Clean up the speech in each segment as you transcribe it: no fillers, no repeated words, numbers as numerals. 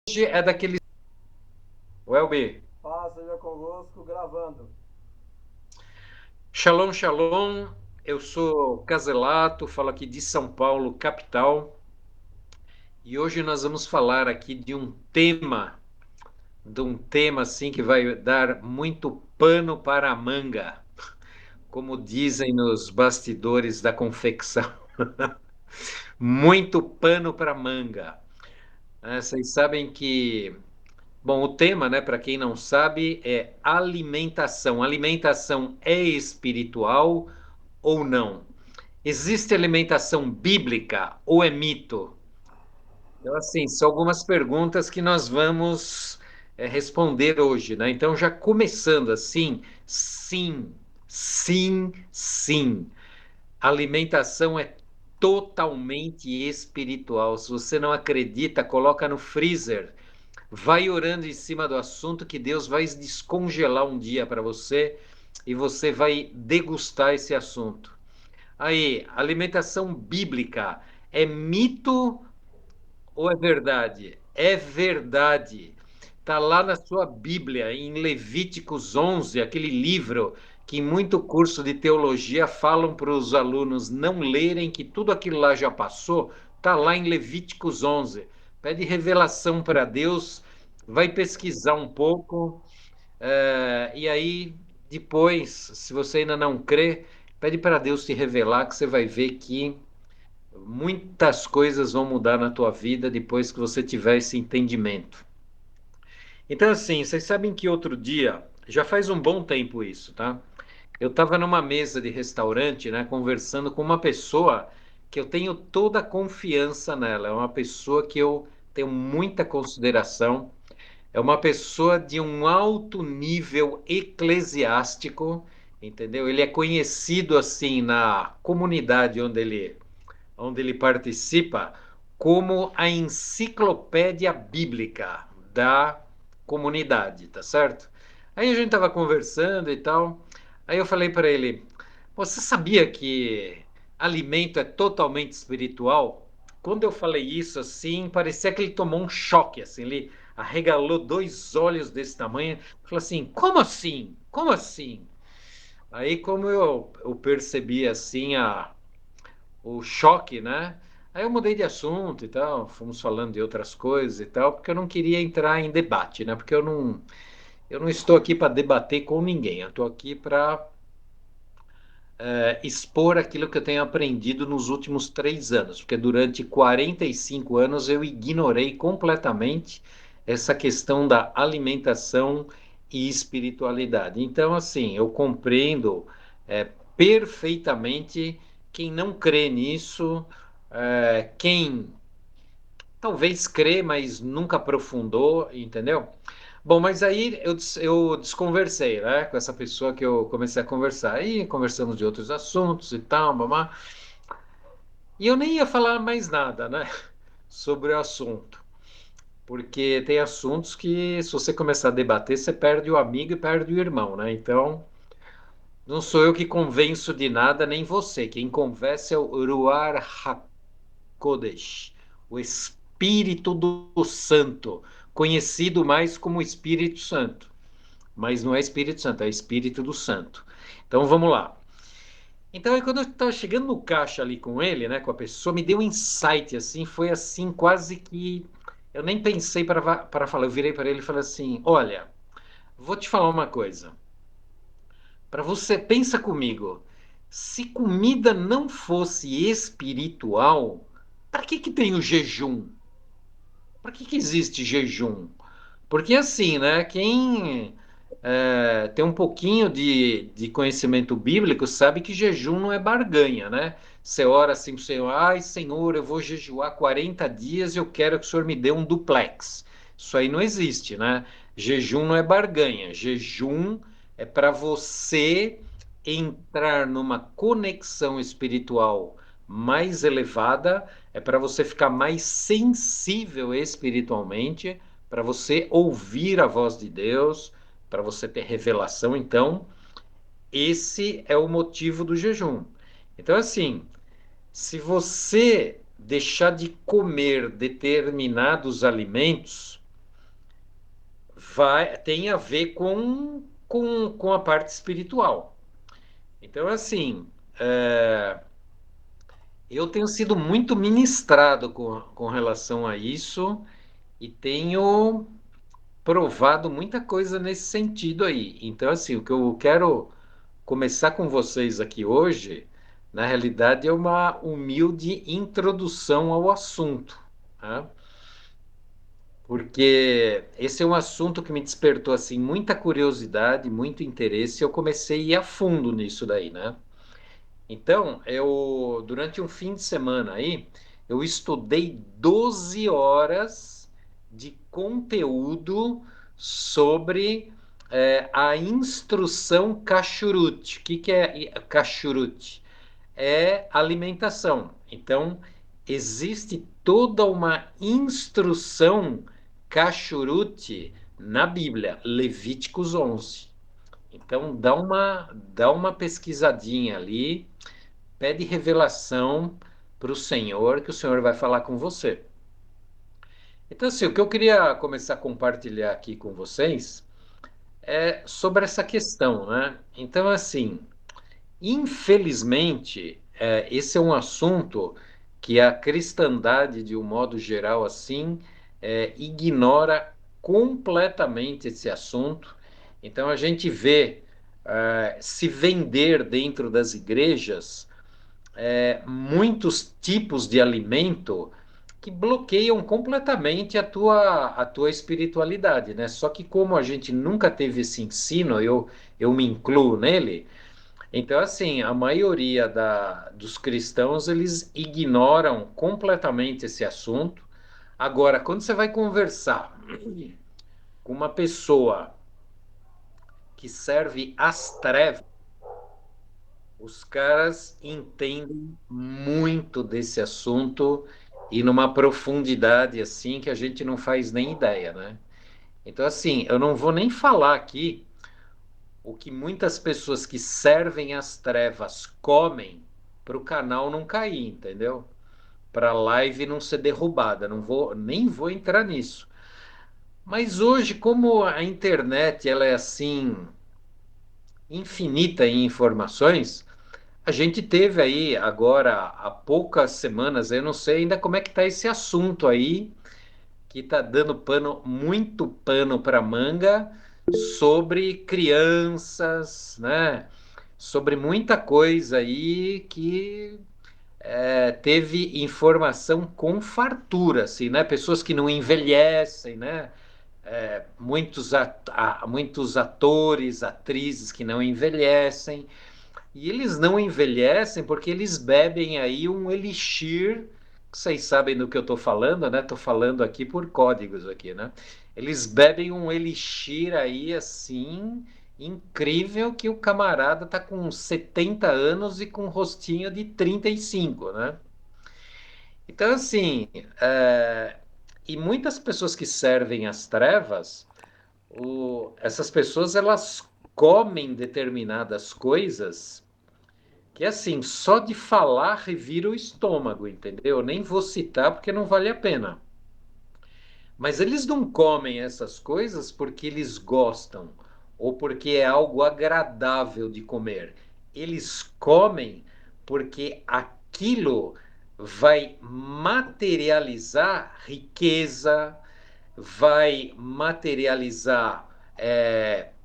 Hoje é daquele. Welby. Paz seja convosco, gravando. Shalom, shalom. Eu sou Caselato, falo aqui de São Paulo, capital. E hoje nós vamos falar aqui de um tema assim que vai dar muito pano para a manga, como dizem nos bastidores da confecção. Muito pano para manga. Vocês sabem que, bom, o tema, né, para quem não sabe, é alimentação. Alimentação é espiritual ou não? Existe alimentação bíblica ou é mito? Então, assim, são algumas perguntas que nós vamos responder hoje, né? Então, já começando assim, sim, sim, sim. Alimentação é totalmente espiritual. Se você não acredita, coloca no freezer. Vai orando em cima do assunto que Deus vai descongelar um dia para você e você vai degustar esse assunto. Aí, alimentação bíblica é mito ou é verdade? É verdade. Está lá na sua Bíblia, em Levíticos 11, aquele livro que em muito curso de teologia falam para os alunos não lerem, que tudo aquilo lá já passou. Está lá em Levíticos 11. Pede revelação para Deus, vai pesquisar um pouco, e aí depois, se você ainda não crê, pede para Deus te revelar, que você vai ver que muitas coisas vão mudar na tua vida depois que você tiver esse entendimento. Então, assim, vocês sabem que outro dia, já faz um bom tempo isso, tá? Eu estava numa mesa de restaurante, né, conversando com uma pessoa que eu tenho toda a confiança nela. É uma pessoa que eu tenho muita consideração. É uma pessoa de um alto nível eclesiástico, entendeu? Ele é conhecido assim na comunidade onde ele participa, como a enciclopédia bíblica da comunidade, tá certo? Aí a gente estava conversando e tal. Aí eu falei para ele: Você sabia que alimento é totalmente espiritual? Quando eu falei isso assim, parecia que ele tomou um choque, assim, ele arregalou dois olhos desse tamanho, falou assim: Como assim? Como assim? Aí, como eu percebi assim o choque, né? Aí eu mudei de assunto e tal, fomos falando de outras coisas e tal, porque eu não queria entrar em debate, né? Porque eu não estou aqui para debater com ninguém, eu estou aqui para expor aquilo que eu tenho aprendido nos últimos 3 anos, porque durante 45 anos eu ignorei completamente essa questão da alimentação e espiritualidade. Então, assim, eu compreendo perfeitamente quem não crê nisso, quem talvez crê, mas nunca aprofundou, entendeu? Bom, mas aí eu desconversei, né, com essa pessoa que eu comecei a conversar. Aí conversamos de outros assuntos e tal, mamá. E eu nem ia falar mais nada, né, sobre o assunto. Porque tem assuntos que, se você começar a debater, você perde o amigo e perde o irmão, né? Então, não sou eu que convenço de nada, nem você. Quem conversa é o Ruar HaKodesh, o Espírito do Santo, conhecido mais como Espírito Santo. Mas não é Espírito Santo, é Espírito do Santo. Então vamos lá. Então aí quando eu estava chegando no caixa ali com ele, né, com a pessoa, me deu um insight assim, foi assim quase que eu nem pensei para falar, eu virei para ele e falei assim: "Olha, vou te falar uma coisa. Para você, pensa comigo. Se comida não fosse espiritual, para que tem o jejum? Para que existe jejum? Porque assim, né? Quem tem um pouquinho de conhecimento bíblico sabe que jejum não é barganha, né? Você ora assim para o Senhor: Ai, Senhor, eu vou jejuar 40 dias e eu quero que o Senhor me dê um duplex. Isso aí não existe, né? Jejum não é barganha. Jejum é para você entrar numa conexão espiritual mais elevada, é para você ficar mais sensível espiritualmente, para você ouvir a voz de Deus, para você ter revelação. Então, esse é o motivo do jejum. Então, assim, se você deixar de comer determinados alimentos, tem a ver com a parte espiritual. Então, assim, eu tenho sido muito ministrado com relação a isso e tenho provado muita coisa nesse sentido aí. Então, assim, o que eu quero começar com vocês aqui hoje, na realidade, é uma humilde introdução ao assunto, tá? Porque esse é um assunto que me despertou assim muita curiosidade, muito interesse, e eu comecei a ir a fundo nisso daí, né? Então, eu durante um fim de semana aí, eu estudei 12 horas de conteúdo sobre a instrução Kashrut. O que que é Kashrut? É alimentação. Então, existe toda uma instrução Kashrut na Bíblia, Levíticos 11. Então, dá uma pesquisadinha ali, pede revelação para o Senhor, que o Senhor vai falar com você. Então, assim, o que eu queria começar a compartilhar aqui com vocês é sobre essa questão, né? Então, assim, infelizmente, esse é um assunto que a cristandade, de um modo geral, assim, ignora completamente esse assunto. Então, a gente vê se vender dentro das igrejas muitos tipos de alimento que bloqueiam completamente a tua espiritualidade, né? Só que como a gente nunca teve esse ensino, eu me incluo nele, então, assim, a maioria dos cristãos, eles ignoram completamente esse assunto. Agora, quando você vai conversar com uma pessoa que serve às trevas, os caras entendem muito desse assunto e numa profundidade assim que a gente não faz nem ideia, né? Então, assim, eu não vou nem falar aqui o que muitas pessoas que servem às trevas comem para o canal não cair, entendeu? Para a live não ser derrubada. Não vou, nem vou entrar nisso. Mas hoje, como a internet ela é assim infinita em informações, a gente teve aí agora há poucas semanas, eu não sei ainda como é que está esse assunto aí, que está dando muito pano para manga sobre crianças, né? Sobre muita coisa aí que teve informação com fartura, assim, né? Pessoas que não envelhecem, né? Muitos atores, atrizes que não envelhecem. E eles não envelhecem porque eles bebem aí um elixir, que vocês sabem do que eu estou falando, né? Estou falando aqui por códigos aqui, né? Eles bebem um elixir aí assim incrível que o camarada tá com 70 anos e com um rostinho de 35, né? Então assim, e muitas pessoas que servem as trevas, essas pessoas elas comem determinadas coisas que assim, só de falar revira o estômago, entendeu? Eu nem vou citar porque não vale a pena. Mas eles não comem essas coisas porque eles gostam ou porque é algo agradável de comer. Eles comem porque aquilo vai materializar riqueza, vai materializar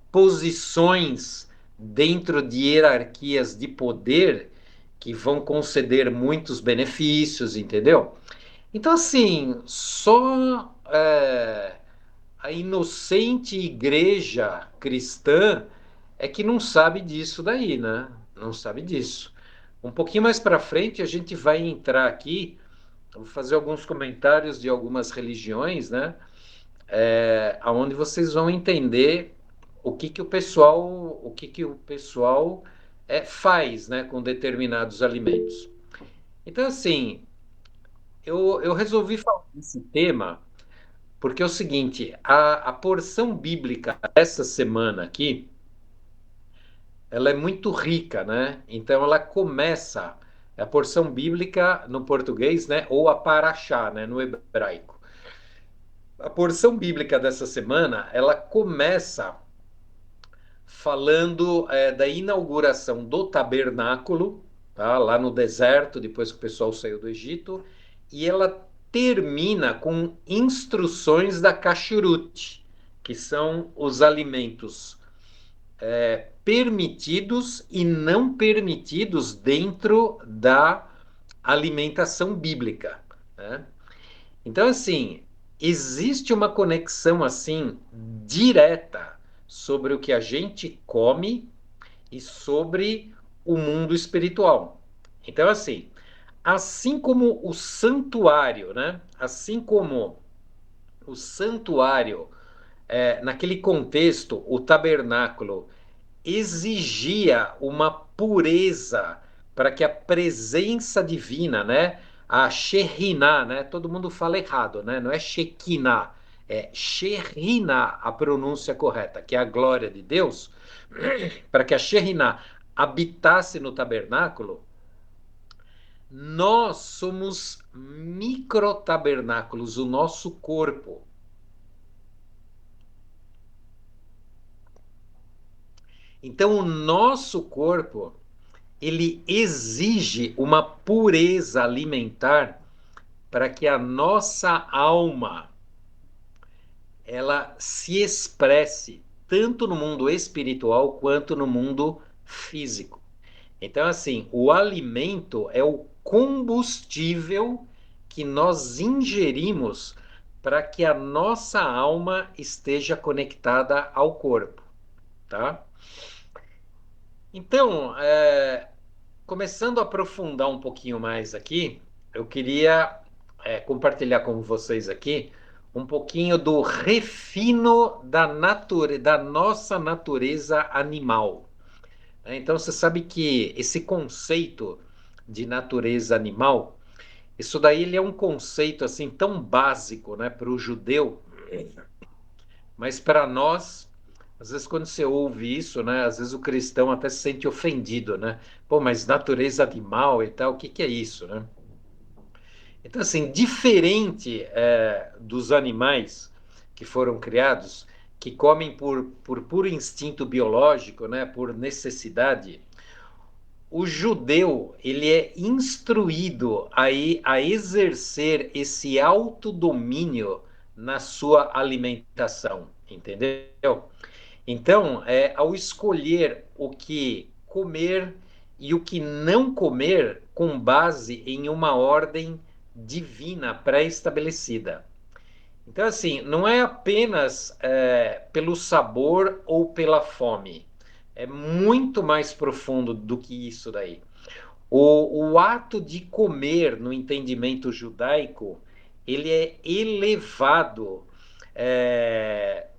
posições dentro de hierarquias de poder que vão conceder muitos benefícios, entendeu? Então, assim, só a inocente igreja cristã é que não sabe disso daí, né? Não sabe disso. Um pouquinho mais para frente, a gente vai entrar aqui, eu vou fazer alguns comentários de algumas religiões, né? Aonde vocês vão entender o que que o pessoal faz, né, com determinados alimentos. Então, assim, eu resolvi falar desse tema porque é o seguinte, a porção bíblica dessa semana aqui, ela é muito rica, né? Então ela começa, a porção bíblica no português, né, ou a paraxá, né, no hebraico. A porção bíblica dessa semana, ela começa falando da inauguração do tabernáculo, tá? Lá no deserto, depois que o pessoal saiu do Egito, e ela termina com instruções da kashrut, que são os alimentos permitidos e não permitidos dentro da alimentação bíblica, né? Então, assim, existe uma conexão assim direta sobre o que a gente come e sobre o mundo espiritual. Então, assim como o santuário, né? Assim como o santuário, naquele contexto, o tabernáculo exigia uma pureza para que a presença divina, né, a Shekhinah, né, todo mundo fala errado, né, não é Shekinah, é Shekhinah a pronúncia correta, que é a glória de Deus, para que a Shekhinah habitasse no tabernáculo, nós somos microtabernáculos, o nosso corpo. Então, o nosso corpo ele exige uma pureza alimentar para que a nossa alma ela se expresse tanto no mundo espiritual quanto no mundo físico. Então, assim, o alimento é o combustível que nós ingerimos para que a nossa alma esteja conectada ao corpo, tá? Então, começando a aprofundar um pouquinho mais aqui, eu queria compartilhar com vocês aqui um pouquinho do refino da nossa natureza animal. Então, você sabe que esse conceito de natureza animal, isso daí ele é um conceito assim tão básico, né, para o judeu, mas para nós, às vezes quando você ouve isso, né, às vezes o cristão até se sente ofendido, né? Pô, mas natureza animal e tal, o que que é isso, né? Então, assim, diferente dos animais que foram criados, que comem por puro instinto biológico, né, por necessidade, o judeu ele é instruído a exercer esse autodomínio na sua alimentação, entendeu? Então, ao escolher o que comer e o que não comer com base em uma ordem divina pré-estabelecida. Então, assim, não é apenas pelo sabor ou pela fome. É muito mais profundo do que isso daí. O ato de comer, no entendimento judaico, ele é elevado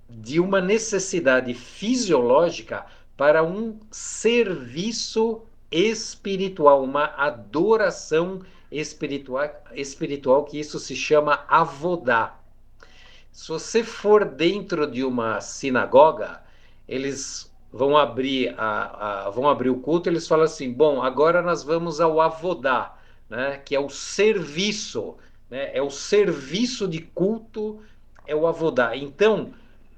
de uma necessidade fisiológica para um serviço espiritual, uma adoração espiritual que isso se chama avodá. Se você for dentro de uma sinagoga, eles vão abrir o culto, eles falam assim: bom, agora nós vamos ao avodá, né? Que é o serviço, né? É o serviço de culto, é o avodá. Então,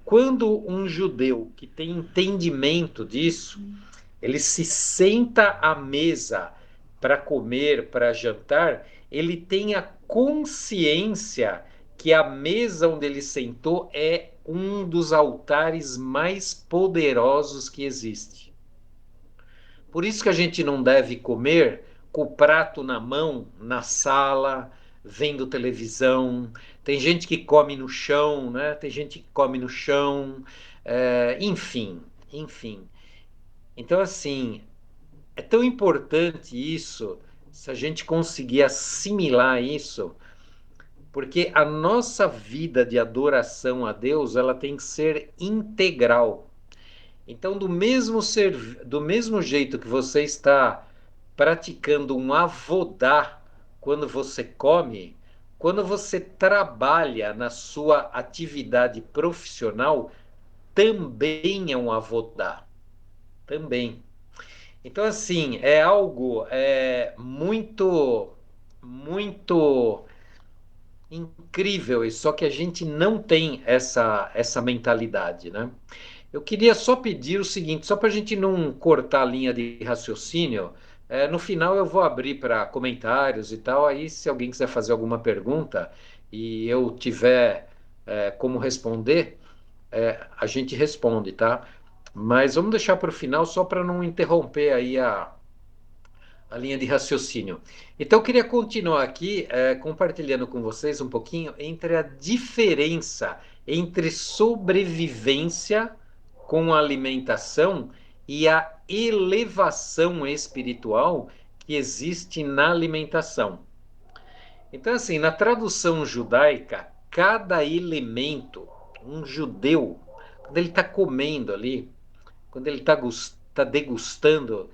quando um judeu que tem entendimento disso, ele se senta à mesa para comer, para jantar, ele tem a consciência que a mesa onde ele sentou é um dos altares mais poderosos que existe. Por isso que a gente não deve comer com o prato na mão, na sala, vendo televisão. Tem gente que come no chão, né? Tem gente que come no chão, enfim. Então, assim, é tão importante isso, se a gente conseguir assimilar isso, porque a nossa vida de adoração a Deus, ela tem que ser integral. Então, do mesmo jeito que você está praticando um avodá quando você come, quando você trabalha na sua atividade profissional, também é um avodá. Também. Então, assim, é algo muito, muito Incrível isso, só que a gente não tem essa mentalidade, né? Eu queria só pedir o seguinte, só para a gente não cortar a linha de raciocínio, no final eu vou abrir para comentários e tal, aí se alguém quiser fazer alguma pergunta e eu tiver como responder, a gente responde, tá? Mas vamos deixar para o final só para não interromper aí a linha de raciocínio. Então, eu queria continuar aqui compartilhando com vocês um pouquinho entre a diferença entre sobrevivência com a alimentação e a elevação espiritual que existe na alimentação. Então, assim, na tradução judaica, cada elemento, um judeu, quando ele está comendo ali, quando ele está degustando,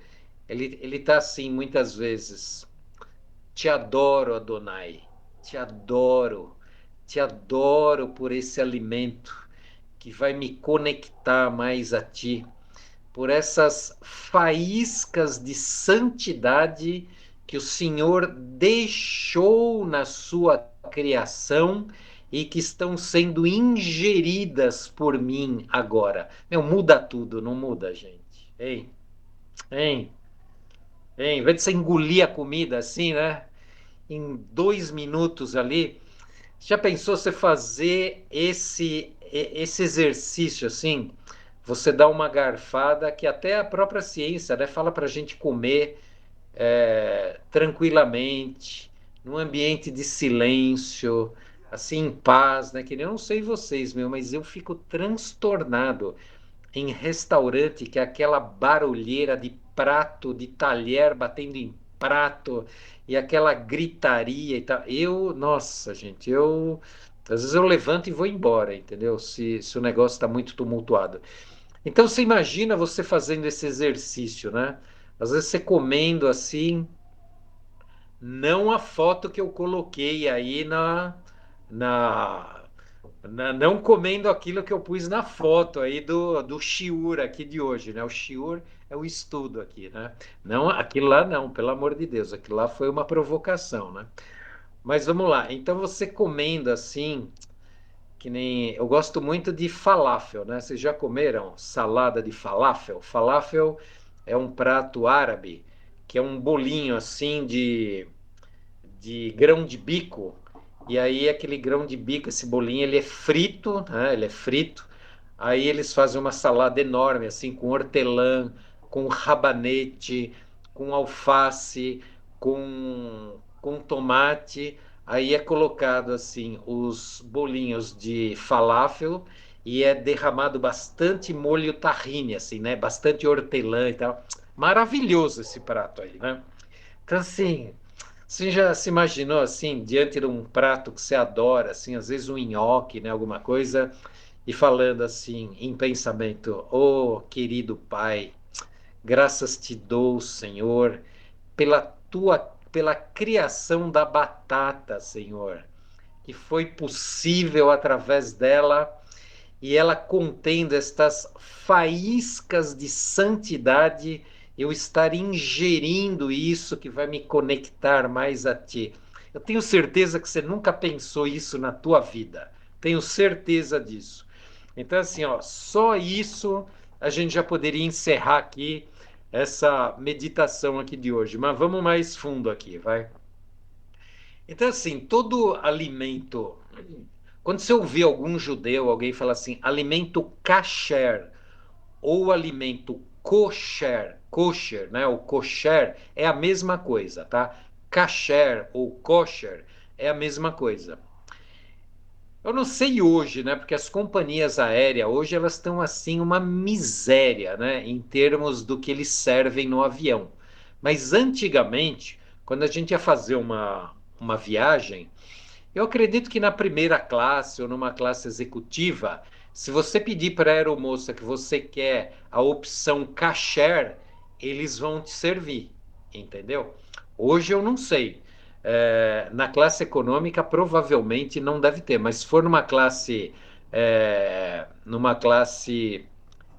ele está assim, muitas vezes. Te adoro, Adonai. Te adoro por esse alimento que vai me conectar mais a ti, por essas faíscas de santidade que o Senhor deixou na sua criação e que estão sendo ingeridas por mim agora. Meu, muda tudo, não muda, gente? Hein? Hein? Hein? Em vez de você engolir a comida assim, né? Em 2 minutos ali. Já pensou você fazer esse exercício assim? Você dá uma garfada que até a própria ciência, né, fala para a gente comer tranquilamente, num ambiente de silêncio, assim em paz, né? Que nem eu não sei vocês, meu, mas eu fico transtornado em restaurante que é aquela barulheira de prato, de talher batendo em prato e aquela gritaria e tal. Nossa, gente, às vezes eu levanto e vou embora, entendeu? Se o negócio está muito tumultuado. Então você imagina você fazendo esse exercício, né? Às vezes você comendo assim, não a foto que eu coloquei aí na, não comendo aquilo que eu pus na foto aí do Shiur aqui de hoje, né? O Shiur é o estudo aqui, né? Não, aquilo lá não, pelo amor de Deus, aquilo lá foi uma provocação, né? Mas vamos lá, então você comendo assim, que nem. Eu gosto muito de falafel, né? Vocês já comeram salada de falafel? Falafel é um prato árabe, que é um bolinho assim de grão de bico. E aí aquele grão de bico, esse bolinho, ele é frito, né? Ele é frito. Aí eles fazem uma salada enorme, assim, com hortelã, com rabanete, com alface, com tomate. Aí é colocado, assim, os bolinhos de falafel e é derramado bastante molho tahine, assim, né? Bastante hortelã e tal. Maravilhoso esse prato aí, né? Então, assim, você já se imaginou assim, diante de um prato que você adora, assim, às vezes um nhoque, né, alguma coisa, e falando assim, em pensamento: Oh, querido Pai, graças te dou, Senhor, pela criação da batata, Senhor, que foi possível através dela e ela contendo estas faíscas de santidade, eu estar ingerindo isso que vai me conectar mais a ti. Eu tenho certeza que você nunca pensou isso na tua vida. Tenho certeza disso. Então, assim, ó, só isso a gente já poderia encerrar aqui essa meditação aqui de hoje. Mas vamos mais fundo aqui, vai. Então, assim, todo alimento. Quando você ouvir algum judeu, alguém falar assim, alimento kasher ou alimento kosher, né? O kosher é a mesma coisa, tá? Kasher ou kosher é a mesma coisa. Eu não sei hoje, né? Porque as companhias aéreas hoje elas estão assim uma miséria, né? Em termos do que eles servem no avião. Mas antigamente, quando a gente ia fazer uma viagem, eu acredito que na primeira classe ou numa classe executiva, se você pedir para a aeromoça que você quer a opção kasher, eles vão te servir, entendeu? Hoje eu não sei. Na classe econômica provavelmente não deve ter, mas se for numa classe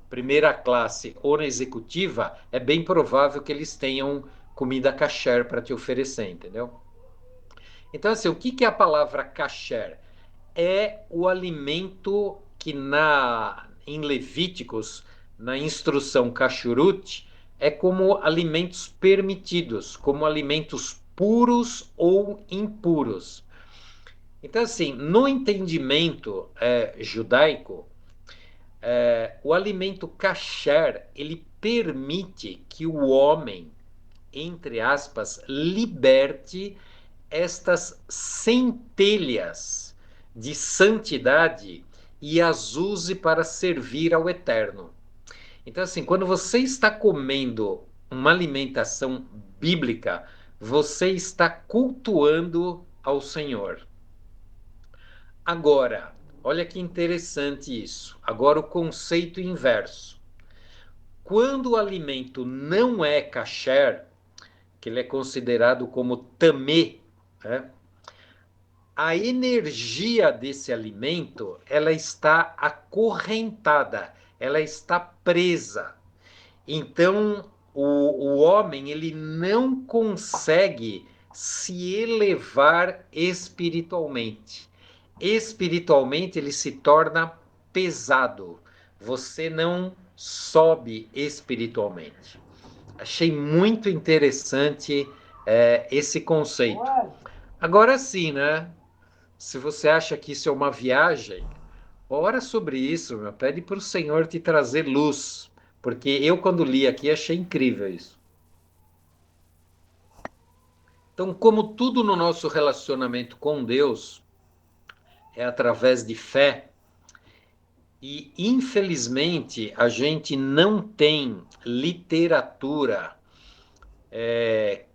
primeira classe ou na executiva, é bem provável que eles tenham comida kasher para te oferecer, entendeu? Então, assim, o que que é a palavra kasher? É o alimento que em Levíticos, na instrução kashrut, é como alimentos permitidos, como alimentos puros ou impuros. Então, assim, no entendimento judaico, o alimento kasher, ele permite que o homem, entre aspas, liberte estas centelhas de santidade e as use para servir ao Eterno. Então, assim, quando você está comendo uma alimentação bíblica, você está cultuando ao Senhor. Agora, olha que interessante isso. Agora, o conceito inverso. Quando o alimento não é kasher, que ele é considerado como tamê, né? A energia desse alimento, ela está acorrentada, ela está presa. Então, o homem, ele não consegue se elevar espiritualmente. Espiritualmente, ele se torna pesado. Você não sobe espiritualmente. Achei muito interessante esse conceito. Ué, Agora sim, né? Se você acha que isso é uma viagem, ora sobre isso, meu. Pede para o Senhor te trazer luz. Porque eu, quando li aqui, achei incrível isso. Então, como tudo no nosso relacionamento com Deus é através de fé, e infelizmente a gente não tem literatura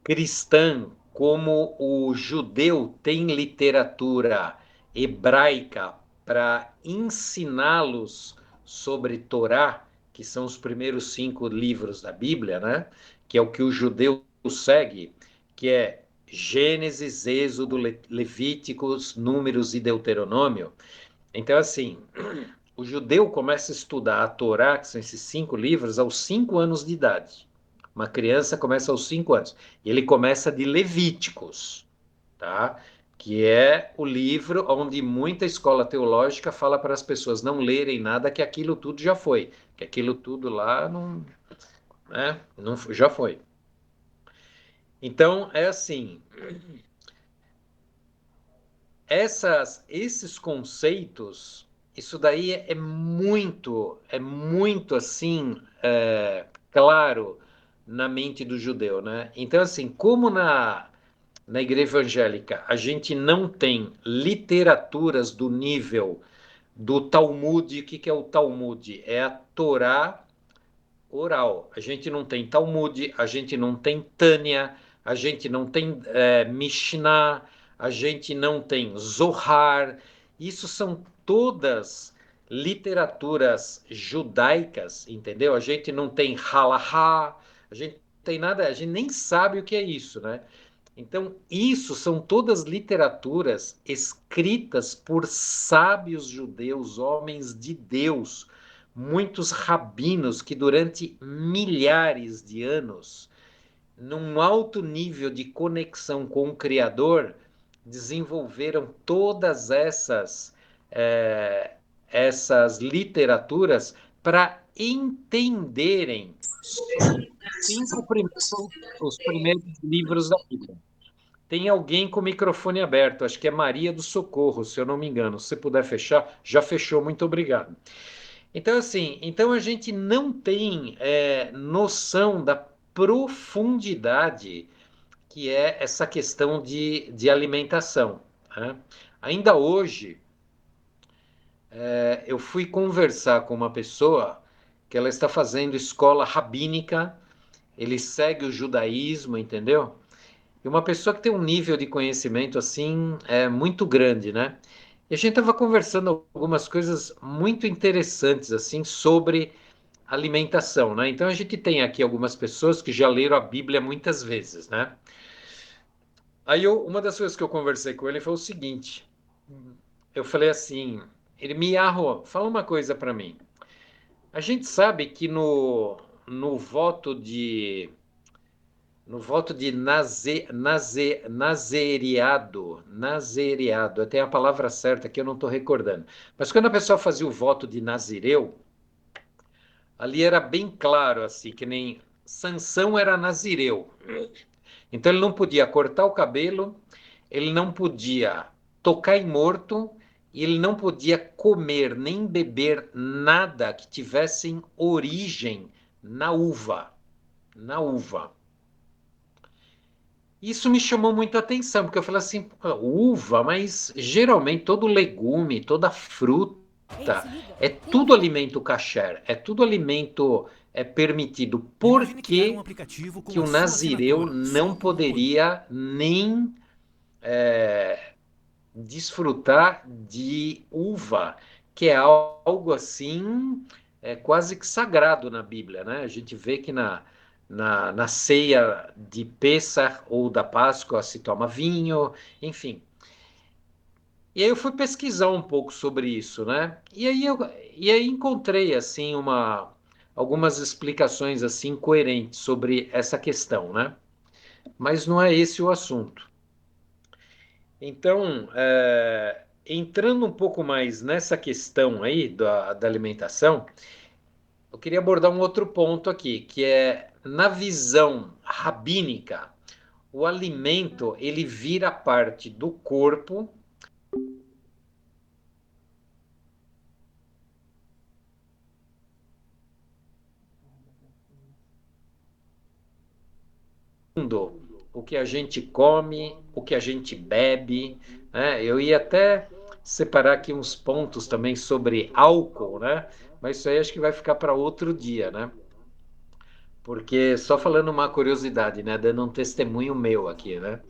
cristã como o judeu tem literatura hebraica para ensiná-los sobre Torá, que são os primeiros 5 livros da Bíblia, né? Que é o que o judeu segue, que é Gênesis, Êxodo, Levíticos, Números e Deuteronômio. Então, assim, o judeu começa a estudar a Torá, que são esses 5 livros, aos 5 anos de idade. Uma criança começa aos 5 anos. E ele começa de Levíticos, tá? Que é o livro onde muita escola teológica fala para as pessoas não lerem nada, que aquilo tudo já foi. Que aquilo tudo lá não, né? Não, já foi. Então, é assim, esses conceitos, isso daí é muito assim, claro na mente do judeu, né? Então, assim, como na igreja evangélica a gente não tem literaturas do nível do Talmud, o que que é o Talmud? É a Torá oral. A gente não tem Talmud, a gente não tem Tânia, a gente não tem Mishnah, a gente não tem Zohar. Isso são todas literaturas judaicas, entendeu? A gente não tem Halahá, a gente não tem nada, a gente nem sabe o que é isso, né? Então, isso são todas literaturas escritas por sábios judeus, homens de Deus, muitos rabinos que durante milhares de anos, num alto nível de conexão com o Criador, desenvolveram todas essas literaturas para entenderem os primeiros livros da Bíblia. Tem alguém com o microfone aberto, acho que é Maria do Socorro, se eu não me engano. Se puder fechar, já fechou, muito obrigado. Então, assim, então a gente não tem noção da profundidade que é essa questão de alimentação, né? Ainda hoje, eu fui conversar com uma pessoa que ela está fazendo escola rabínica, ele segue o judaísmo, entendeu? E uma pessoa que tem um nível de conhecimento assim muito grande, né? E a gente estava conversando algumas coisas muito interessantes assim sobre alimentação, né? Então a gente tem aqui algumas pessoas que já leram a Bíblia muitas vezes, né? Uma das coisas que eu conversei com ele foi o seguinte: eu falei assim, ele me arro, fala uma coisa para mim. A gente sabe que no voto no voto de nazereado, tem a palavra certa que eu não estou recordando. Mas quando a pessoa fazia o voto de nazireu, ali era bem claro, assim, que nem Sansão era nazireu. Então ele não podia cortar o cabelo, ele não podia tocar em morto, e ele não podia comer nem beber nada que tivesse origem na uva. Na uva. Isso me chamou muito a atenção, porque eu falei assim, "Pô, uva, mas geralmente todo legume, toda fruta, Ei, se liga, é tem um tudo avião. alimento kasher, é tudo alimento permitido. Por Imagine criar um que aplicativo com que a o sua nazireu assinatura, não só com um código. poderia nem desfrutar de uva, que é algo assim, quase que sagrado na Bíblia, né? A gente vê que na ceia de Pêssar ou da Páscoa se toma vinho, enfim. E aí eu fui pesquisar um pouco sobre isso, né? E aí encontrei assim algumas explicações assim coerentes sobre essa questão, né? Mas não é esse o assunto. Então, entrando um pouco mais nessa questão aí da alimentação, eu queria abordar um outro ponto aqui, que é na visão rabínica, o alimento ele vira parte do corpo o que a gente come, o que a gente bebe, né? Eu ia até separar aqui uns pontos também sobre álcool, né? Mas isso aí acho que vai ficar para outro dia, né? Porque só falando uma curiosidade, né? Dando um testemunho meu aqui, né?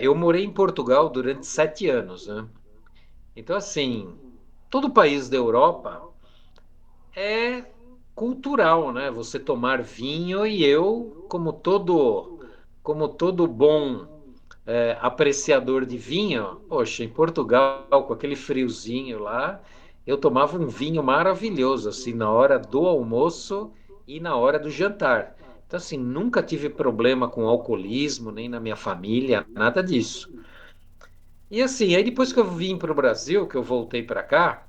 Eu morei em Portugal durante 7 anos, né? Então, assim, todo país da Europa é cultural, né? Você tomar vinho e eu, como todo bom apreciador de vinho, poxa, em Portugal, com aquele friozinho lá, eu tomava um vinho maravilhoso, assim, na hora do almoço e na hora do jantar. Então, assim, nunca tive problema com alcoolismo, nem na minha família, nada disso. E assim, aí depois que eu vim para o Brasil, que eu voltei para cá,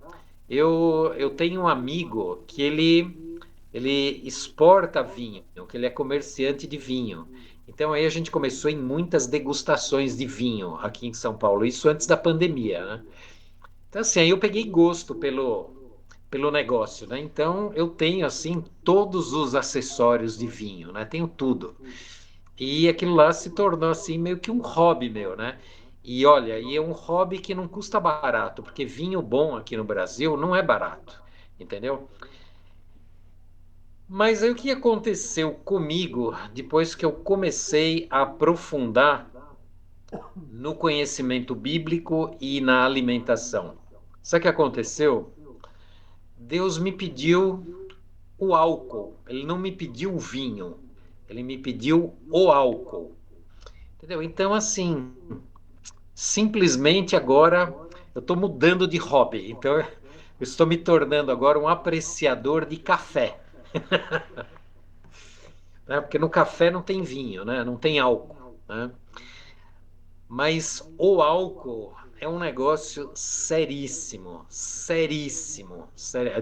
eu tenho um amigo que ele exporta vinho, que ele é comerciante de vinho. Então aí a gente começou em muitas degustações de vinho aqui em São Paulo, isso antes da pandemia, né? Então assim, aí eu peguei gosto pelo negócio, né? Então eu tenho assim todos os acessórios de vinho, né? Tenho tudo. E aquilo lá se tornou assim meio que um hobby meu, né? E olha, e é um hobby que não custa barato, porque vinho bom aqui no Brasil não é barato, entendeu? Mas aí o que aconteceu comigo depois que eu comecei a aprofundar no conhecimento bíblico e na alimentação? Sabe o que aconteceu? Deus me pediu o álcool, ele não me pediu o vinho, ele me pediu o álcool, entendeu? Então, assim, simplesmente agora eu estou mudando de hobby, então eu estou me tornando agora um apreciador de café, né? Porque no café não tem vinho, né? Não tem álcool, né? Mas o álcool é um negócio seríssimo, seríssimo.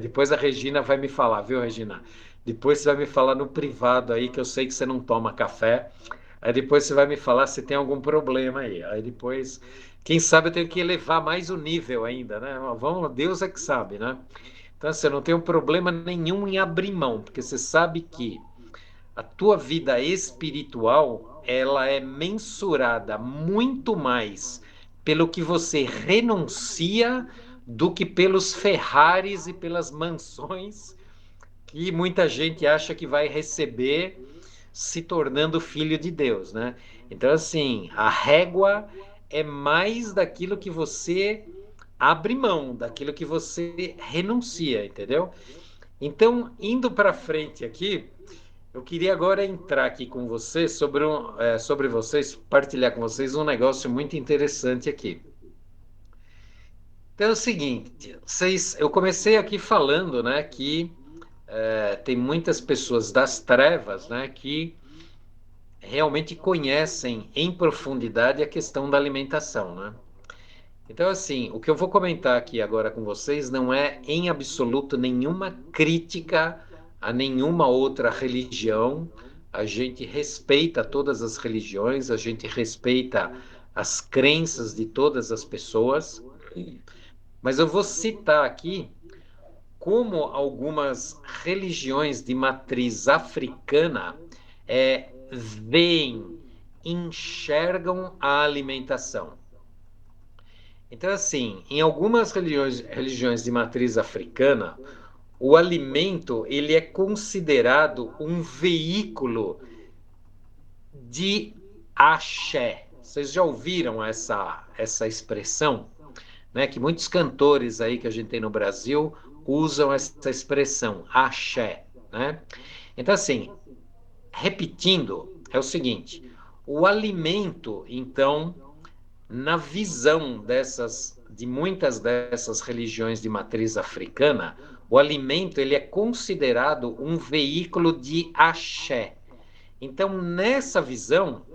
Depois a Regina vai me falar, viu, Regina? Depois você vai me falar no privado aí, que eu sei que você não toma café. Aí depois você vai me falar se tem algum problema aí. Aí depois, quem sabe eu tenho que elevar mais o nível ainda, né? Mas vamos, Deus é que sabe, né? Então, assim, eu não tenho problema nenhum em abrir mão, porque você sabe que a tua vida espiritual, ela é mensurada muito mais pelo que você renuncia do que pelos Ferraris e pelas mansões que muita gente acha que vai receber se tornando filho de Deus, né? Então, assim, a régua é mais daquilo que você abre mão, daquilo que você renuncia, entendeu? Então, indo para frente aqui, eu queria agora entrar aqui com você sobre vocês, partilhar com vocês um negócio muito interessante aqui. Então é o seguinte, eu comecei aqui falando, né, que tem muitas pessoas das trevas, né, que realmente conhecem em profundidade a questão da alimentação, né? Então, assim, o que eu vou comentar aqui agora com vocês não é em absoluto nenhuma crítica a nenhuma outra religião. A gente respeita todas as religiões, a gente respeita as crenças de todas as pessoas, mas eu vou citar aqui como algumas religiões de matriz africana veem, enxergam a alimentação. Então, assim, em algumas religiões de matriz africana, o alimento ele é considerado um veículo de axé. Vocês já ouviram essa expressão, né? Que muitos cantores aí que a gente tem no Brasil usam essa expressão, axé, né? Então, assim, repetindo, é o seguinte: o alimento, então, na visão de muitas dessas religiões de matriz africana, o alimento ele é considerado um veículo de axé. Então, nessa visão,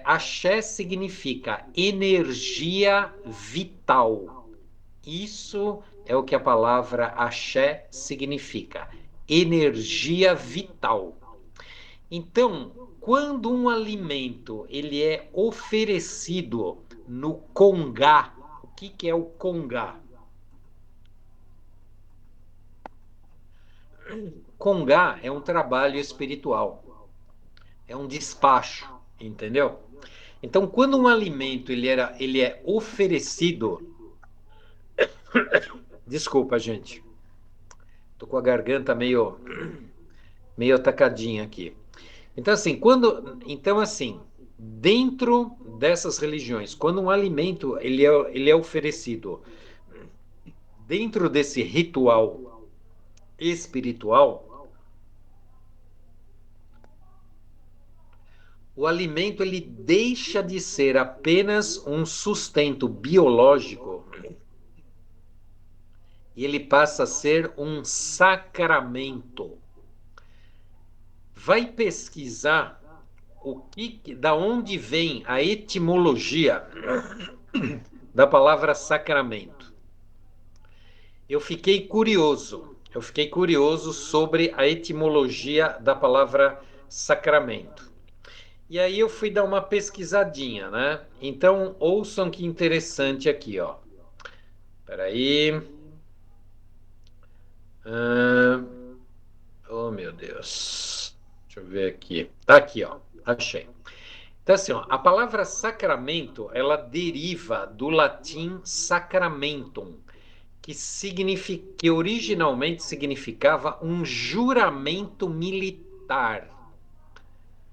axé significa energia vital. Isso é o que a palavra axé significa, energia vital. Então, quando um alimento ele é oferecido no congá, o que que é o congá? Congá é um trabalho espiritual, é um despacho, entendeu? Então, quando um alimento ele é oferecido, desculpa, gente, tô com a garganta meio atacadinha aqui. Então assim, dentro dessas religiões, quando um alimento ele é oferecido dentro desse ritual espiritual, o alimento ele deixa de ser apenas um sustento biológico e ele passa a ser um sacramento. Vai pesquisar da onde vem a etimologia da palavra sacramento. Eu fiquei curioso sobre a etimologia da palavra sacramento. E aí eu fui dar uma pesquisadinha, né? Então, ouçam que interessante aqui, ó. Peraí. Ah, oh, meu Deus. Deixa eu ver aqui. Tá aqui, ó. Achei. Então, assim, ó, a palavra sacramento, ela deriva do latim sacramentum, que originalmente significava um juramento militar.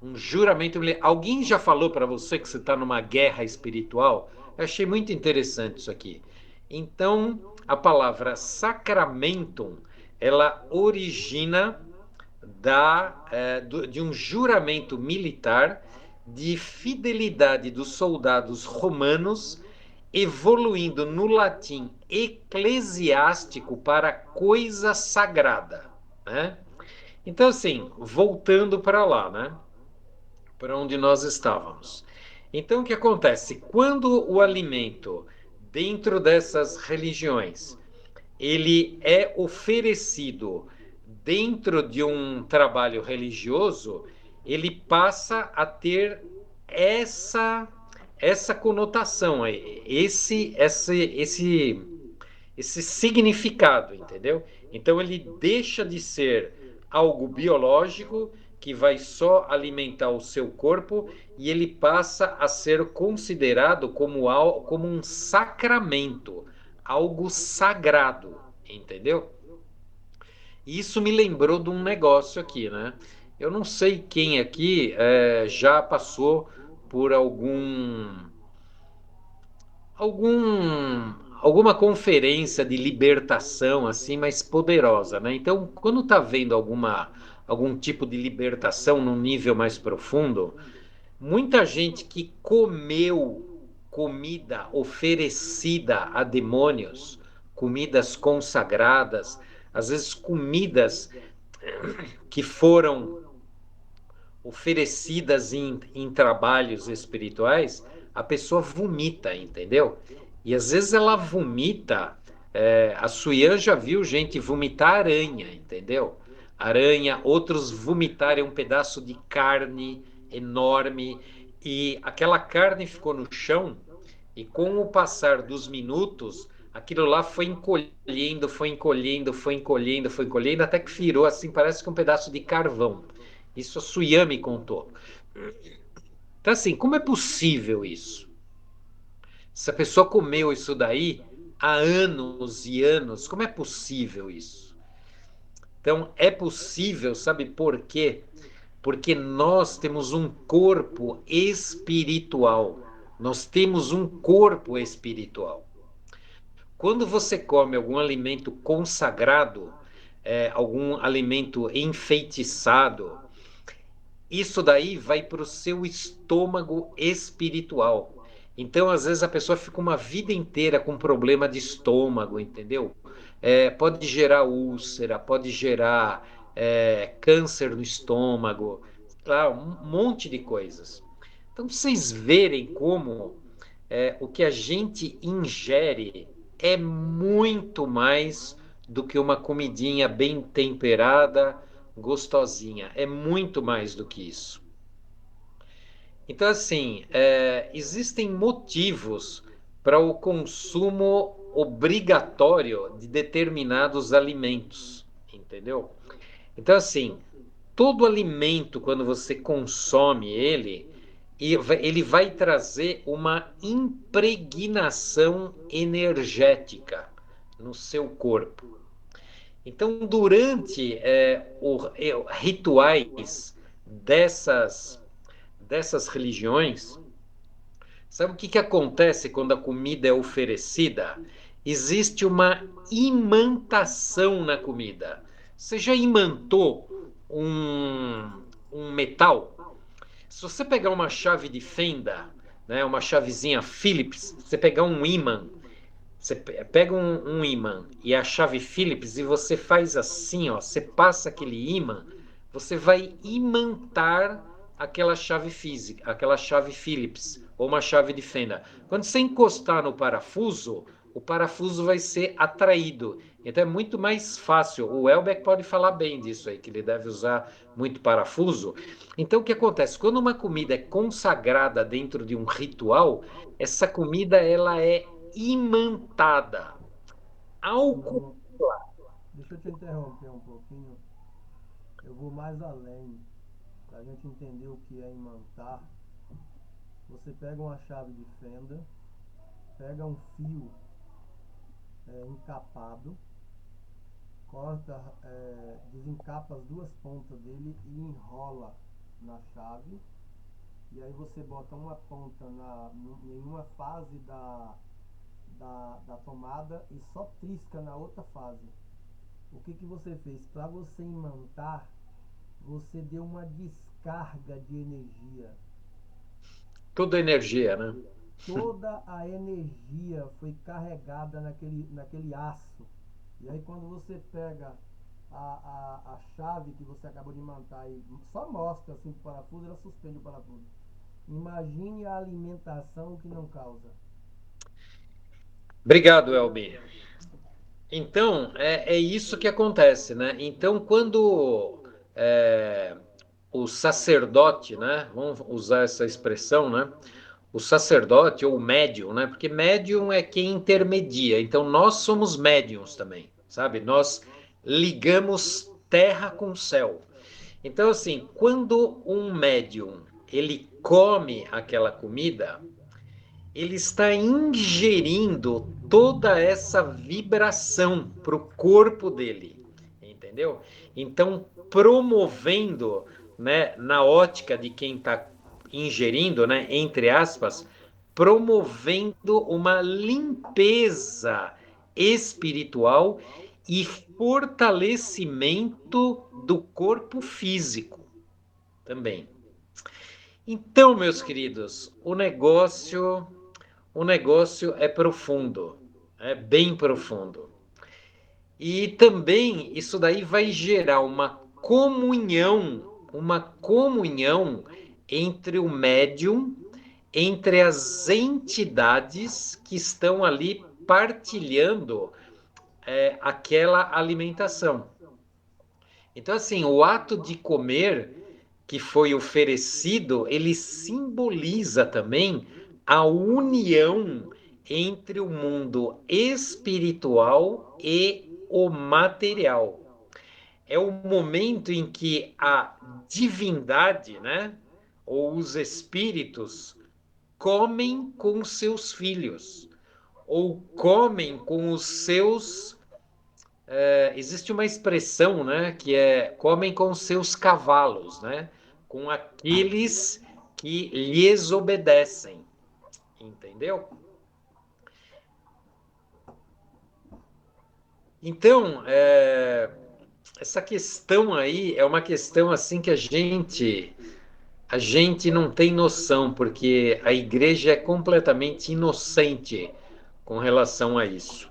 Um juramento militar. Alguém já falou para você que você está numa guerra espiritual? Eu achei muito interessante isso aqui. Então, a palavra sacramentum, ela origina de um juramento militar de fidelidade dos soldados romanos, evoluindo no latim eclesiástico para coisa sagrada, né? Então, assim, voltando para lá, né? Para onde nós estávamos. Então, o que acontece? Quando o alimento, dentro dessas religiões, ele é oferecido dentro de um trabalho religioso, ele passa a ter essa conotação, esse significado, entendeu? Então ele deixa de ser algo biológico que vai só alimentar o seu corpo e ele passa a ser considerado como um sacramento, algo sagrado, entendeu? Isso me lembrou de um negócio aqui, né? Eu não sei quem aqui já passou por alguma conferência de libertação assim mais poderosa, né? Então, quando tá vendo algum tipo de libertação num nível mais profundo, muita gente que comeu comida oferecida a demônios, comidas consagradas, às vezes comidas que foram oferecidas em trabalhos espirituais, a pessoa vomita, entendeu? E às vezes ela vomita. A Suyan já viu gente vomitar aranha, entendeu? Aranha, outros vomitarem um pedaço de carne enorme, e aquela carne ficou no chão, e com o passar dos minutos, aquilo lá foi encolhendo, foi encolhendo, foi encolhendo, foi encolhendo, até que virou assim, parece que um pedaço de carvão. Isso a Suyami contou. Então, assim, como é possível isso? Se a pessoa comeu isso daí há anos e anos, como é possível isso? Então, é possível, sabe por quê? Porque nós temos um corpo espiritual. Nós temos um corpo espiritual. Quando você come algum alimento consagrado, algum alimento enfeitiçado, isso daí vai para o seu estômago espiritual. Então, às vezes, a pessoa fica uma vida inteira com problema de estômago, entendeu? Pode gerar úlcera, pode gerar câncer no estômago, lá, um monte de coisas. Então, vocês verem como o que a gente ingere é muito mais do que uma comidinha bem temperada, gostosinha. É muito mais do que isso. Então, assim, existem motivos para o consumo obrigatório de determinados alimentos, entendeu? Então, assim, todo alimento, quando você consome ele, ele vai trazer uma impregnação energética no seu corpo. Então, durante rituais dessas religiões, sabe o que acontece quando a comida é oferecida? Existe uma imantação na comida. Você já imantou um metal? Se você pegar uma chave de fenda, né, uma chavezinha Phillips, você pegar um ímã, você pega um ímã e a chave Phillips e você faz assim, ó, você passa aquele ímã, você vai imantar aquela chave física, aquela chave Phillips ou uma chave de fenda. Quando você encostar no parafuso, o parafuso vai ser atraído. Então é muito mais fácil. O Elbeck pode falar bem disso aí, que ele deve usar muito parafuso. Então o que acontece? Quando uma comida é consagrada dentro de um ritual, essa comida ela é imantada. Álcool. Não, deixa eu te interromper um pouquinho. Eu vou mais além. Para a gente entender o que é imantar, você pega uma chave de fenda, pega um fio encapado, corta, desencapa as duas pontas dele e enrola na chave. E aí você bota uma ponta em uma fase da tomada e só trisca na outra fase. O que você fez? Para você imantar, você deu uma descarga de energia. Tudo energia, né? Toda a energia foi carregada naquele aço. E aí quando você pega a chave que você acabou de imantar e só mostra assim o parafuso, ela suspende o parafuso. Imagine a alimentação que não causa. Obrigado, Elbi. Então, é isso que acontece, né? Então, quando é, o sacerdote, né? Vamos usar essa expressão, né? O sacerdote ou o médium, né? Porque médium é quem intermedia. Então, nós somos médiums também, sabe? Nós ligamos terra com céu. Então, assim, quando um médium ele come aquela comida, ele está ingerindo toda essa vibração para o corpo dele, entendeu? Então, promovendo, né, na ótica de quem está ingerindo, né, entre aspas, promovendo uma limpeza espiritual e fortalecimento do corpo físico também. Então, meus queridos, o negócio é profundo, é bem profundo. E também isso daí vai gerar uma comunhão, uma comunhão entre o médium, entre as entidades que estão ali partilhando aquela alimentação. Então, assim, o ato de comer que foi oferecido, ele simboliza também a união entre o mundo espiritual e o material. É o momento em que a divindade, né, ou os espíritos, comem com seus filhos, ou comem com os seus. Existe uma expressão, né, que é comem com seus cavalos, né, com aqueles que lhes obedecem, entendeu? Então, essa questão aí é uma questão assim que a gente não tem noção, porque a igreja é completamente inocente com relação a isso.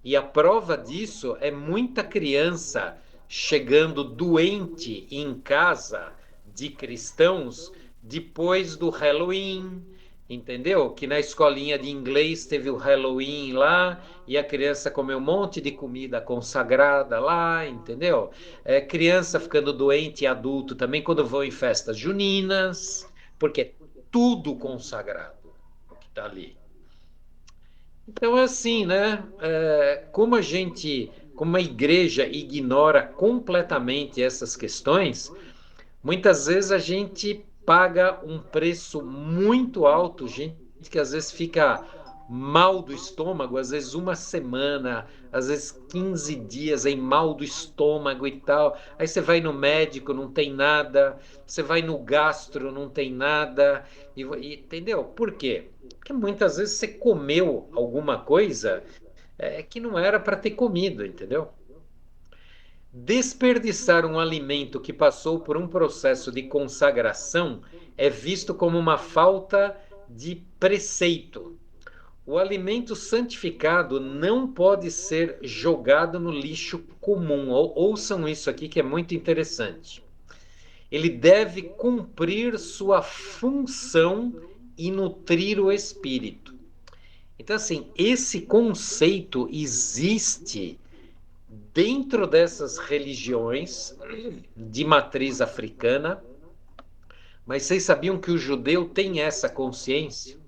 E a prova disso é muita criança chegando doente em casa de cristãos depois do Halloween, entendeu? Que na escolinha de inglês teve o Halloween lá e a criança comeu um monte de comida consagrada lá, entendeu? Criança ficando doente e adulto também quando vão em festas juninas, porque é tudo consagrado o que está ali. Então é assim, né? Como a igreja ignora completamente essas questões, muitas vezes a gente paga um preço muito alto, gente que às vezes fica mal do estômago, às vezes uma semana, às vezes 15 dias em mal do estômago e tal. Aí você vai no médico, não tem nada, você vai no gastro, não tem nada, entendeu? Por quê? Porque muitas vezes você comeu alguma coisa que não era para ter comido, entendeu? Desperdiçar um alimento que passou por um processo de consagração é visto como uma falta de preceito. O alimento santificado não pode ser jogado no lixo comum. Ouçam isso aqui que é muito interessante. Ele deve cumprir sua função e nutrir o espírito. Então, assim, esse conceito existe dentro dessas religiões de matriz africana, mas vocês sabiam que o judeu tem essa consciência?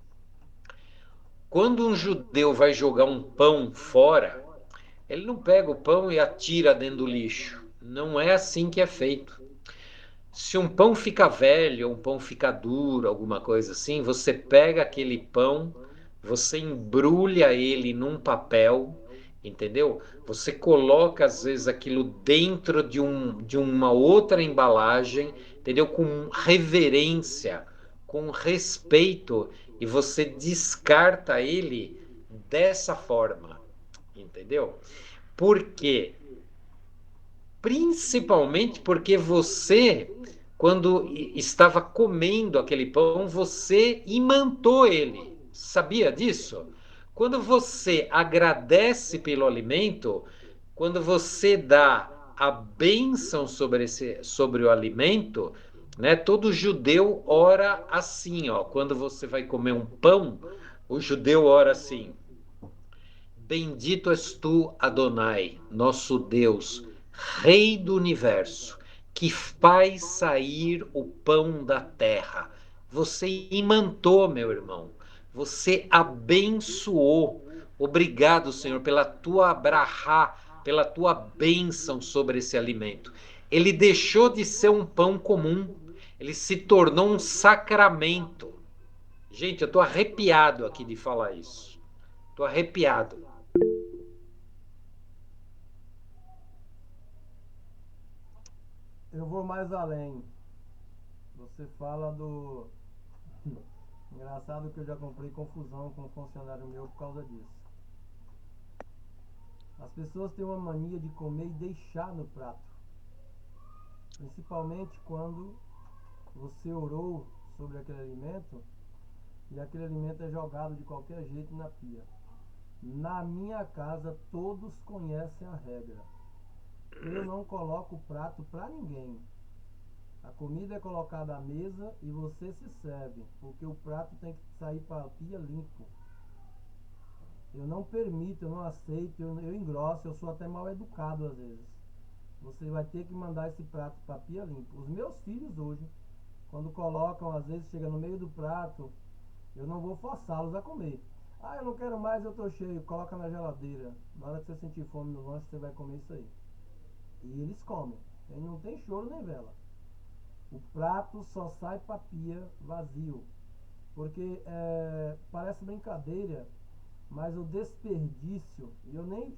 Quando um judeu vai jogar um pão fora, ele não pega o pão e atira dentro do lixo. Não é assim que é feito. Se um pão fica velho, ou um pão fica duro, alguma coisa assim, você pega aquele pão, você embrulha ele num papel, entendeu? Você coloca às vezes aquilo dentro de uma outra embalagem, entendeu? Com reverência, com respeito, e você descarta ele dessa forma, entendeu? Por quê? Principalmente porque você, quando estava comendo aquele pão, você imantou ele. Sabia disso? Quando você agradece pelo alimento, quando você dá a bênção sobre o alimento, né? Todo judeu ora assim, ó. Quando você vai comer um pão, o judeu ora assim: Bendito és tu, Adonai, nosso Deus, Rei do universo, que faz sair o pão da terra. Você imantou, meu irmão. Você abençoou. Obrigado, Senhor, pela tua brahá, pela tua bênção sobre esse alimento. Ele deixou de ser um pão comum. Ele se tornou um sacramento. Gente, eu estou arrepiado aqui de falar isso. Estou arrepiado. Eu vou mais além. Você fala do. Engraçado que eu já comprei confusão com um funcionário meu por causa disso. As pessoas têm uma mania de comer e deixar no prato. Principalmente quando você orou sobre aquele alimento e aquele alimento é jogado de qualquer jeito na pia. Na minha casa todos conhecem a regra. Eu não coloco o prato para ninguém. A comida é colocada à mesa e você se serve, porque o prato tem que sair para a pia limpo. Eu não permito, eu não aceito, eu engrosso, eu sou até mal educado às vezes. Você vai ter que mandar esse prato para a pia limpo. Os meus filhos hoje, quando colocam, às vezes chega no meio do prato, eu não vou forçá-los a comer. Ah, eu não quero mais, eu tô cheio. Coloca na geladeira. Na hora que você sentir fome no lanche, você vai comer isso aí. E eles comem. E não tem choro nem vela. O prato só sai para a pia vazio. Porque parece brincadeira, mas o desperdício, eu nem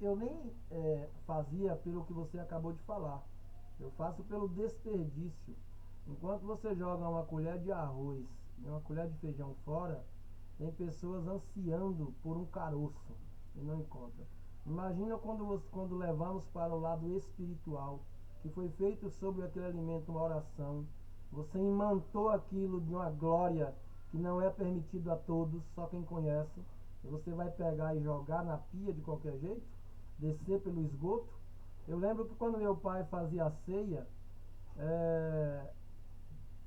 fazia pelo que você acabou de falar. Eu faço pelo desperdício. Enquanto você joga uma colher de arroz e uma colher de feijão fora, tem pessoas ansiando por um caroço e não encontra. Imagina quando levamos para o lado espiritual, que foi feito sobre aquele alimento uma oração. Você imantou aquilo de uma glória que não é permitido a todos, só quem conhece. E você vai pegar e jogar na pia de qualquer jeito, descer pelo esgoto. Eu lembro que quando meu pai fazia a ceia,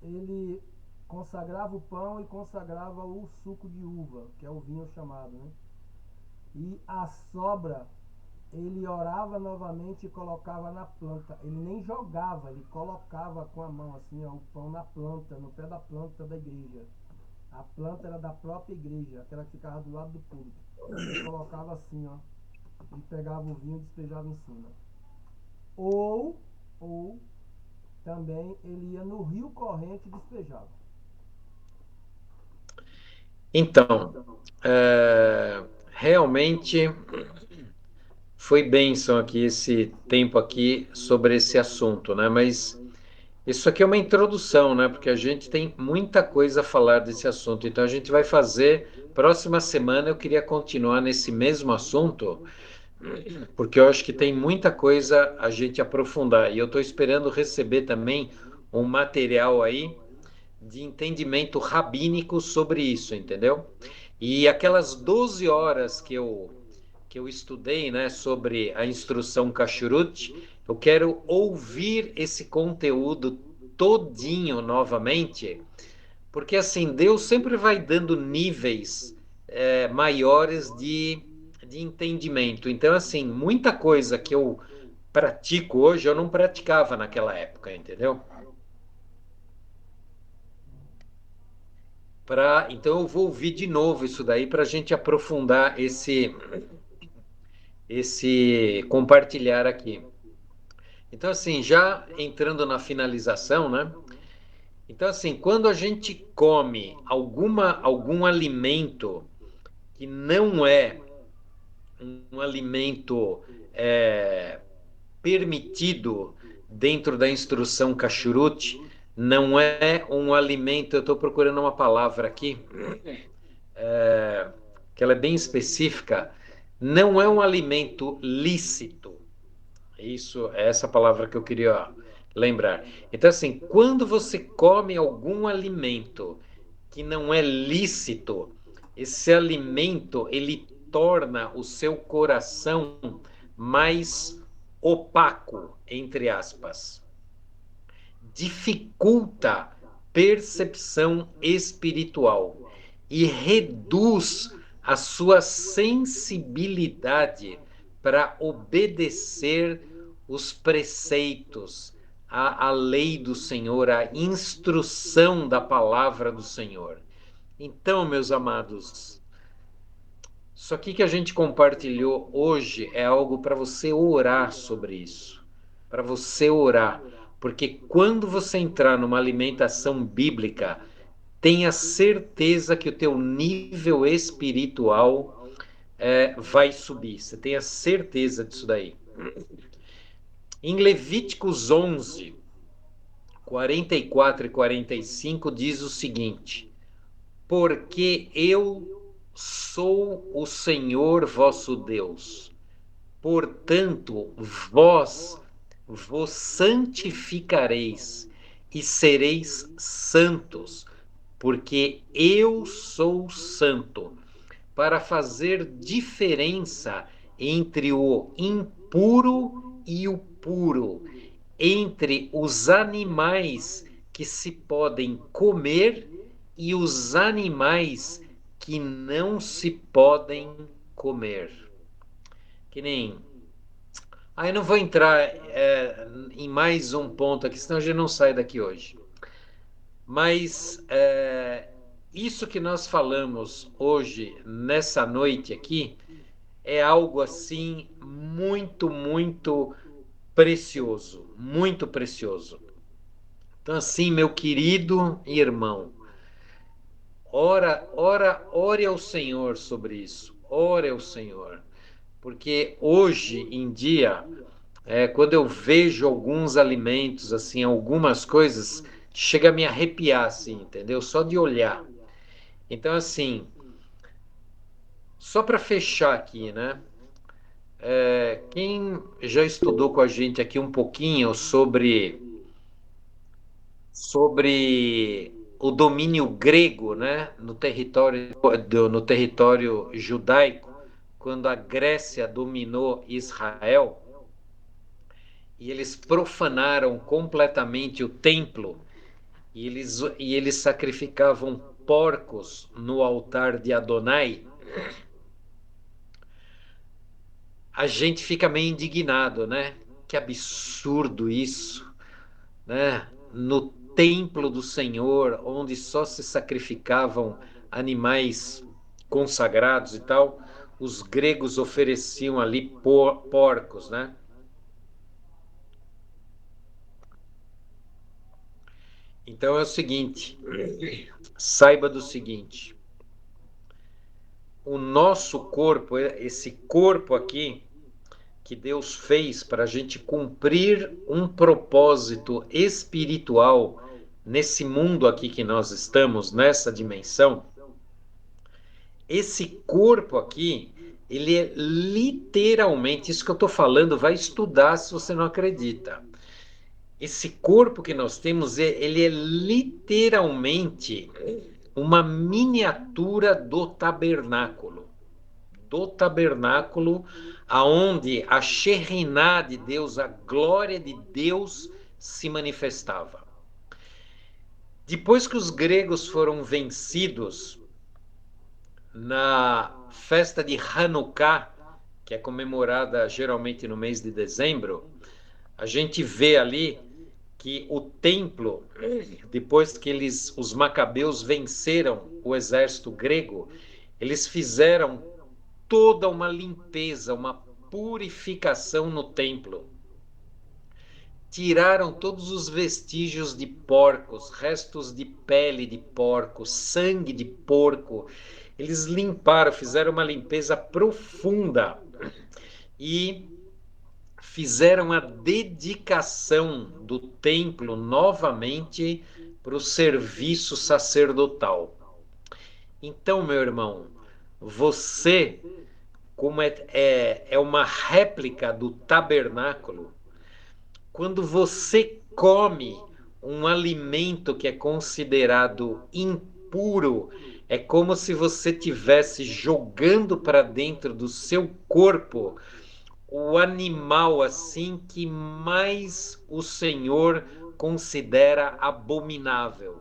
ele consagrava o pão e consagrava o suco de uva, que é o vinho chamado, né? E a sobra, ele orava novamente e colocava na planta. Ele nem jogava, ele colocava com a mão assim, ó, o pão na planta, no pé da planta da igreja. A planta era da própria igreja, aquela que ficava do lado do púlpito. Ele colocava assim, ó, e pegava o vinho e despejava em cima. Ou também ele ia no rio corrente e despejava. Então, realmente foi bênção aqui esse tempo aqui sobre esse assunto, né? Mas isso aqui é uma introdução, né? Porque a gente tem muita coisa a falar desse assunto. Então a gente vai fazer. Próxima semana eu queria continuar nesse mesmo assunto, porque eu acho que tem muita coisa a gente aprofundar. E eu estou esperando receber também um material aí de entendimento rabínico sobre isso, entendeu? E aquelas 12 horas que eu estudei, né, sobre a instrução Kashrut, eu quero ouvir esse conteúdo todinho novamente, porque assim, Deus sempre vai dando níveis maiores de entendimento. Então, assim, muita coisa que eu pratico hoje, eu não praticava naquela época, entendeu? Então, eu vou ouvir de novo isso daí para a gente aprofundar esse compartilhar aqui. Então, assim, já entrando na finalização, né? Então, assim, quando a gente come algum alimento que não é um alimento é, permitido dentro da instrução Kashrut, não é um alimento, eu estou procurando uma palavra aqui, que ela é bem específica, não é um alimento lícito. Isso é essa palavra que eu queria lembrar. Então, assim, quando você come algum alimento que não é lícito, esse alimento ele torna o seu coração mais opaco, entre aspas, dificulta percepção espiritual e reduz a sua sensibilidade para obedecer os preceitos, a lei do Senhor, a instrução da palavra do Senhor. Então, meus amados, isso aqui que a gente compartilhou hoje é algo para você orar sobre isso. Para você orar. Porque quando você entrar numa alimentação bíblica, tenha certeza que o teu nível espiritual vai subir. Você tenha certeza disso daí. Em Levíticos 11, 44 e 45 diz o seguinte: porque eu sou o Senhor vosso Deus. Portanto, vós vos santificareis e sereis santos, porque eu sou santo, para fazer diferença entre o impuro e o puro, entre os animais que se podem comer e os animais que não se podem comer. Que nem. Aí não vou entrar em mais um ponto aqui, senão a gente não sai daqui hoje. Mas isso que nós falamos hoje, nessa noite aqui, é algo assim muito, muito precioso, muito precioso. Então, assim, meu querido irmão, ore ao Senhor sobre isso, ore ao Senhor, porque hoje em dia, quando eu vejo alguns alimentos, assim, algumas coisas, chega a me arrepiar, assim, entendeu? Só de olhar. Então, assim, só para fechar aqui, né? Quem já estudou com a gente aqui um pouquinho sobre o domínio grego, né, no território judaico, quando a Grécia dominou Israel e eles profanaram completamente o templo e eles sacrificavam porcos no altar de Adonai, a gente fica meio indignado, né? Que absurdo isso, né? No templo do Senhor, onde só se sacrificavam animais consagrados e tal, os gregos ofereciam ali porcos, né? Então é o seguinte, saiba do seguinte, o nosso corpo, esse corpo aqui que Deus fez para a gente cumprir um propósito espiritual nesse mundo aqui que nós estamos, nessa dimensão, esse corpo aqui, ele é literalmente, isso que eu estou falando, vai estudar se você não acredita. Esse corpo que nós temos, ele é literalmente uma miniatura do tabernáculo, aonde a Shekinah de Deus, a glória de Deus se manifestava. Depois que os gregos foram vencidos na festa de Hanukkah, que é comemorada geralmente no mês de dezembro, a gente vê ali que o templo, depois que os macabeus venceram o exército grego, eles fizeram toda uma limpeza, uma purificação no templo. Tiraram todos os vestígios de porcos, restos de pele de porco, sangue de porco. Eles limparam, fizeram uma limpeza profunda e fizeram a dedicação do templo novamente para o serviço sacerdotal. Então, meu irmão, você, como é uma réplica do tabernáculo, quando você come um alimento que é considerado impuro, é como se você tivesse jogando para dentro do seu corpo o animal assim que mais o Senhor considera abominável.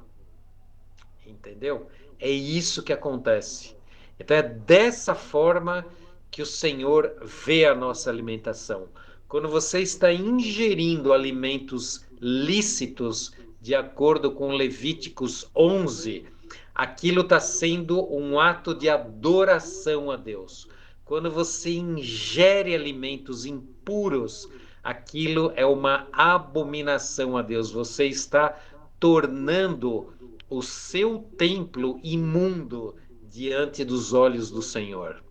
Entendeu? É isso que acontece. Então é dessa forma que o Senhor vê a nossa alimentação. Quando você está ingerindo alimentos lícitos, de acordo com Levíticos 11, aquilo está sendo um ato de adoração a Deus. Quando você ingere alimentos impuros, aquilo é uma abominação a Deus. Você está tornando o seu templo imundo diante dos olhos do Senhor.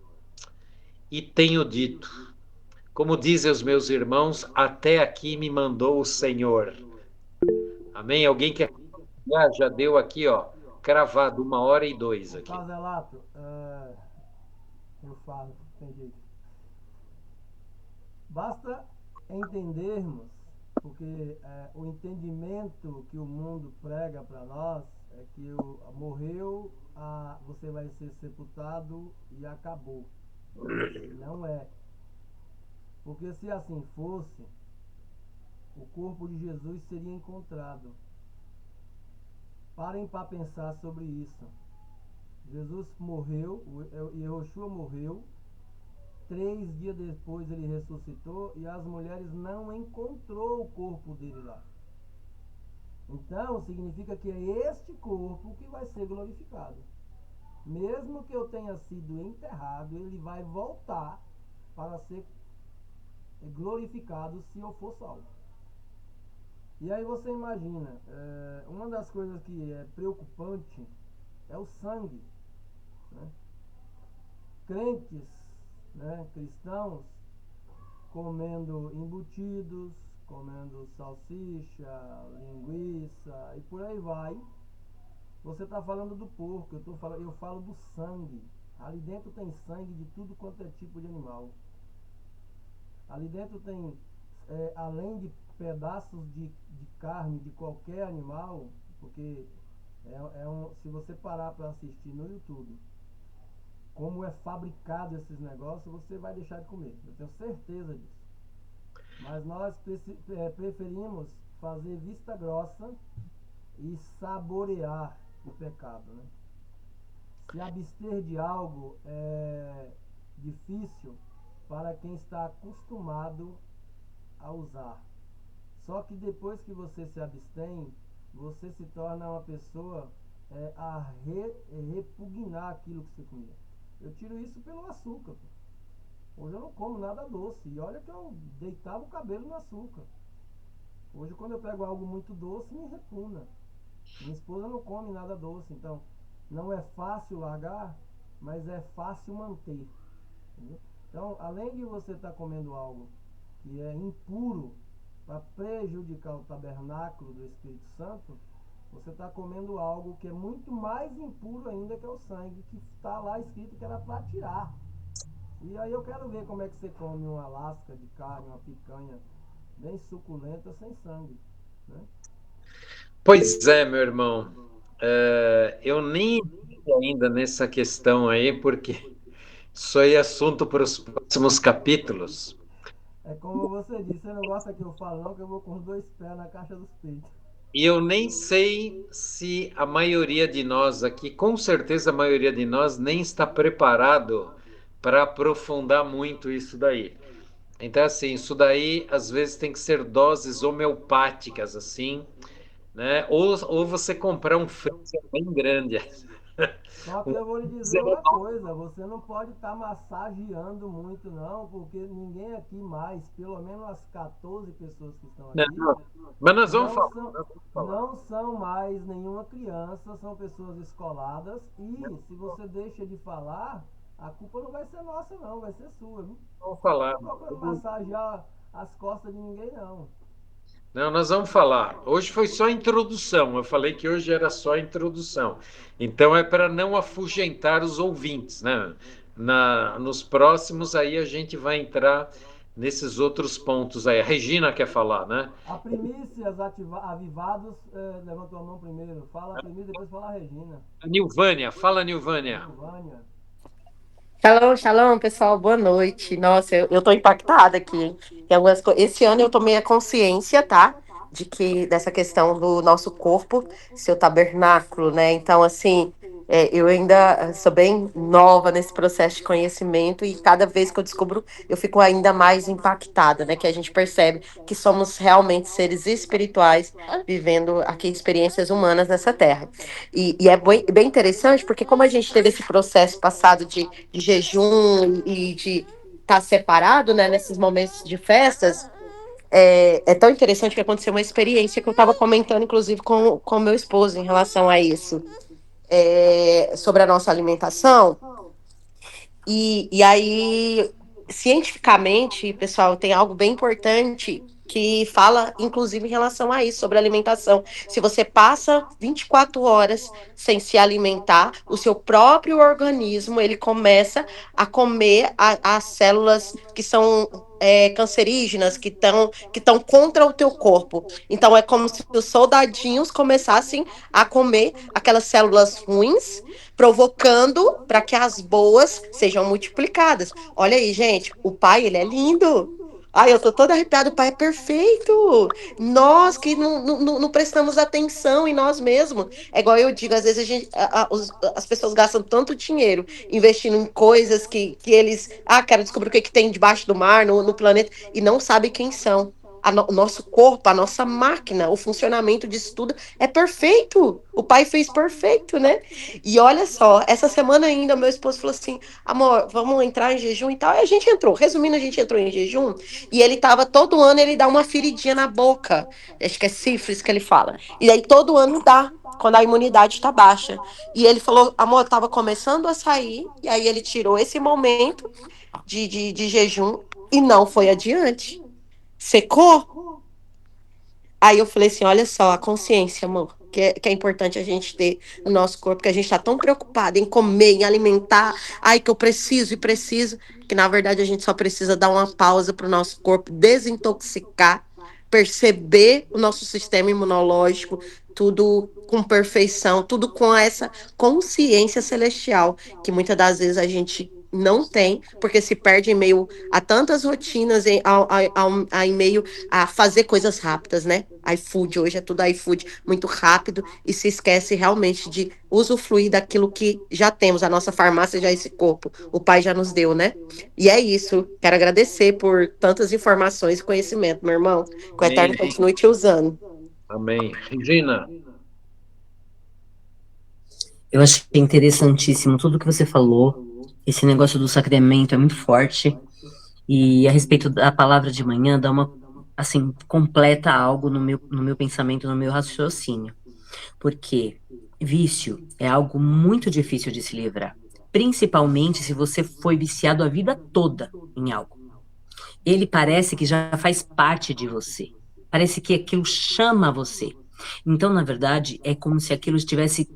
E tenho dito, como dizem os meus irmãos, até aqui me mandou o Senhor. Amém? Alguém quer? Já deu aqui, ó, cravado 1h02 O aqui. Caselato, eu falo, tem jeito. Basta entendermos, porque o entendimento que o mundo prega para nós é que morreu, você vai ser sepultado e acabou. E não é. Porque se assim fosse, o corpo de Jesus seria encontrado. Parem para pensar sobre isso. Jesus morreu, Yehoshua morreu, 3 dias depois ele ressuscitou e as mulheres não encontrou o corpo dele lá. Então significa que é este corpo que vai ser glorificado. Mesmo que eu tenha sido enterrado, ele vai voltar para ser glorificado se eu for salvo. E aí você imagina, uma das coisas que é preocupante é o sangue. Né? Crentes, né, cristãos, comendo embutidos, comendo salsicha, linguiça e por aí vai. Você está falando do porco, eu falo do sangue. Ali dentro tem sangue de tudo quanto é tipo de animal. Ali dentro tem, além de pedaços de carne de qualquer animal, porque se você parar para assistir no YouTube como é fabricado esses negócios, você vai deixar de comer. Eu tenho certeza disso. Mas nós preferimos fazer vista grossa e saborear o pecado. Né? Se abster de algo é difícil para quem está acostumado a usar. Só que depois que você se abstém, você se torna uma pessoa repugnar aquilo que você comia. Eu tiro isso pelo açúcar. Hoje eu não como nada doce. E olha que eu deitava o cabelo no açúcar. Hoje quando eu pego algo muito doce, me repugna. Minha esposa não come nada doce. Então não é fácil largar, mas é fácil manter. Entendeu? Então, além de você estar comendo algo que é impuro para prejudicar o tabernáculo do Espírito Santo, você está comendo algo que é muito mais impuro ainda, que é o sangue, que está lá escrito que era para tirar. E aí eu quero ver como é que você come uma lasca de carne, uma picanha bem suculenta sem sangue. Né? Pois é, meu irmão. Eu nem entrei ainda nessa questão aí, porque isso aí é assunto para os próximos capítulos. É como você disse, você não gosta que eu falo não, que eu vou com os dois pés na caixa dos peitos. E eu nem sei se a maioria de nós aqui, com certeza a maioria de nós, nem está preparado para aprofundar muito isso daí. Então, assim, isso daí às vezes tem que ser doses homeopáticas, assim, né? Ou você comprar um freezer bem grande. Só que Um eu vou lhe dizer freezer uma enorme. coisa, você não pode estar massageando muito não, porque ninguém aqui mais, pelo menos as 14 pessoas que estão Não, aqui, não. Mas nós vamos não falar, são, nós vamos falar. não são mais nenhuma criança, são pessoas escoladas e se você deixa de falar, a culpa não vai ser nossa não, vai ser sua, viu? Vamos Eu não falar. estou procurando massagear as costas de ninguém não. Não, nós vamos falar. Hoje foi só a introdução. Eu falei que hoje era só a introdução. Então é para não afugentar os ouvintes, né? Nos próximos aí a gente vai entrar nesses outros pontos aí. A Regina quer falar, né? A primícias avivados, levantou a mão primeiro, fala a primícia, depois fala a Regina. A Nilvânia, fala Nilvânia. Nilvânia. Shalom, shalom, pessoal, boa noite. Nossa, eu tô impactada aqui, hein? Tem esse ano eu tomei a consciência, tá? De que dessa questão do nosso corpo, seu tabernáculo, né? Então, assim, eu ainda sou bem nova nesse processo de conhecimento e cada vez que eu descubro, eu fico ainda mais impactada, né? Que a gente percebe que somos realmente seres espirituais vivendo aqui experiências humanas nessa terra. E é bem interessante porque como a gente teve esse processo passado de jejum e de estar separado, né, nesses momentos de festas, é tão interessante que aconteceu uma experiência que eu estava comentando, inclusive, com meu esposo em relação a isso, sobre a nossa alimentação. E aí, cientificamente, pessoal, tem algo bem importante que fala, inclusive, em relação a isso, sobre alimentação. Se você passa 24 horas sem se alimentar, o seu próprio organismo, ele começa a comer as células que são cancerígenas, que estão contra o teu corpo. Então, é como se os soldadinhos começassem a comer aquelas células ruins, provocando para que as boas sejam multiplicadas. Olha aí, gente, o pai, ele é lindo. Ai, eu tô toda arrepiada, o pai é perfeito. Nós que não prestamos atenção em nós mesmos. É igual eu digo, às vezes as pessoas gastam tanto dinheiro investindo em coisas que eles, quero descobrir o que tem debaixo do mar, no planeta, e não sabem quem são. O nosso corpo, a nossa máquina, o funcionamento disso tudo é perfeito. O pai fez perfeito, né? E olha só, essa semana ainda meu esposo falou assim: amor, vamos entrar em jejum e tal. E a gente entrou. Resumindo, a gente entrou em jejum e ele tava, todo ano ele dá uma feridinha na boca. Acho que é sífilis que ele fala. E aí todo ano dá, quando a imunidade está baixa. E ele falou, amor, tava começando a sair. E aí ele tirou esse momento de jejum e não foi adiante. Secou. Aí eu falei assim: olha só, a consciência, amor, que é importante a gente ter no nosso corpo, que a gente está tão preocupado em comer, em alimentar, ai, que eu preciso e preciso, que na verdade a gente só precisa dar uma pausa para o nosso corpo desintoxicar, perceber o nosso sistema imunológico, tudo com perfeição, tudo com essa consciência celestial, que muitas das vezes a gente não tem, porque se perde em meio a tantas rotinas, em meio a fazer coisas rápidas, né? iFood, hoje é tudo iFood, muito rápido, e se esquece realmente de usufruir daquilo que já temos. A nossa farmácia já é esse corpo, o Pai já nos deu, né? E é isso. Quero agradecer por tantas informações e conhecimento, meu irmão. Que o Eterno Amém. continue te usando. Amém. Regina, Eu achei interessantíssimo tudo que você falou. Esse negócio do sacramento é muito forte. E a respeito da palavra de manhã, dá uma, assim, completa algo no meu pensamento, no meu raciocínio. Porque vício é algo muito difícil de se livrar. Principalmente se você foi viciado a vida toda em algo. Ele parece que já faz parte de você. Parece que aquilo chama você. Então, na verdade, é como se aquilo estivesse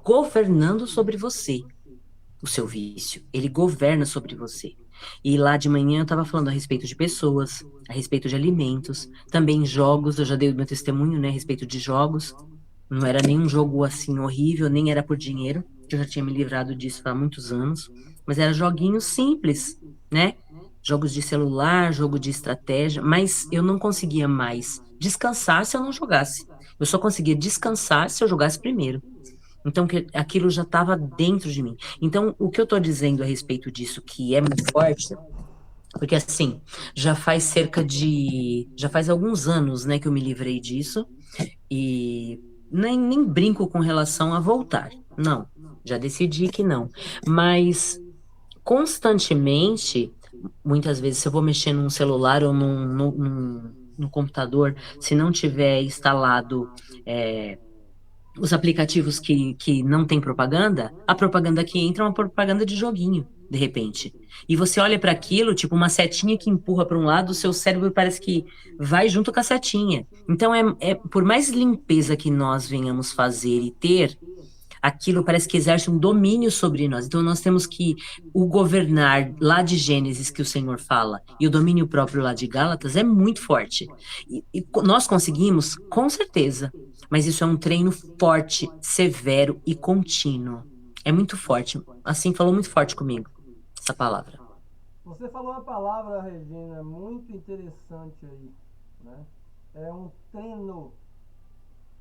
governando sobre você, o seu vício. Ele governa sobre você. E lá de manhã eu estava falando a respeito de pessoas, a respeito de alimentos, também jogos. Eu já dei o meu testemunho, né, a respeito de jogos. Não era nenhum jogo assim horrível, nem era por dinheiro, que eu já tinha me livrado disso há muitos anos. Mas era joguinhos simples, né? Jogos de celular, jogo de estratégia, mas eu não conseguia mais descansar se eu não jogasse. Eu só conseguia descansar se eu jogasse primeiro. Então, aquilo já estava dentro de mim. Então, o que eu estou dizendo a respeito disso, que é muito forte, porque assim, já faz alguns anos, né, que eu me livrei disso, e nem brinco com relação a voltar. Não, já decidi que não. Mas, constantemente, muitas vezes, se eu vou mexer num celular ou no computador, se não tiver instalado. Os aplicativos que não tem propaganda, a propaganda que entra é uma propaganda de joguinho, de repente. E você olha para aquilo, tipo uma setinha que empurra para um lado, o seu cérebro parece que vai junto com a setinha. Então, por mais limpeza que nós venhamos fazer e ter, aquilo parece que exerce um domínio sobre nós. Então, nós temos que o governar lá de Gênesis, que o Senhor fala, e o domínio próprio lá de Gálatas é muito forte. E nós conseguimos, com certeza, mas isso é um treino forte, severo e contínuo. É muito forte. Assim, falou muito forte comigo, essa palavra. Você falou uma palavra, Regina, muito interessante aí, né? É um treino.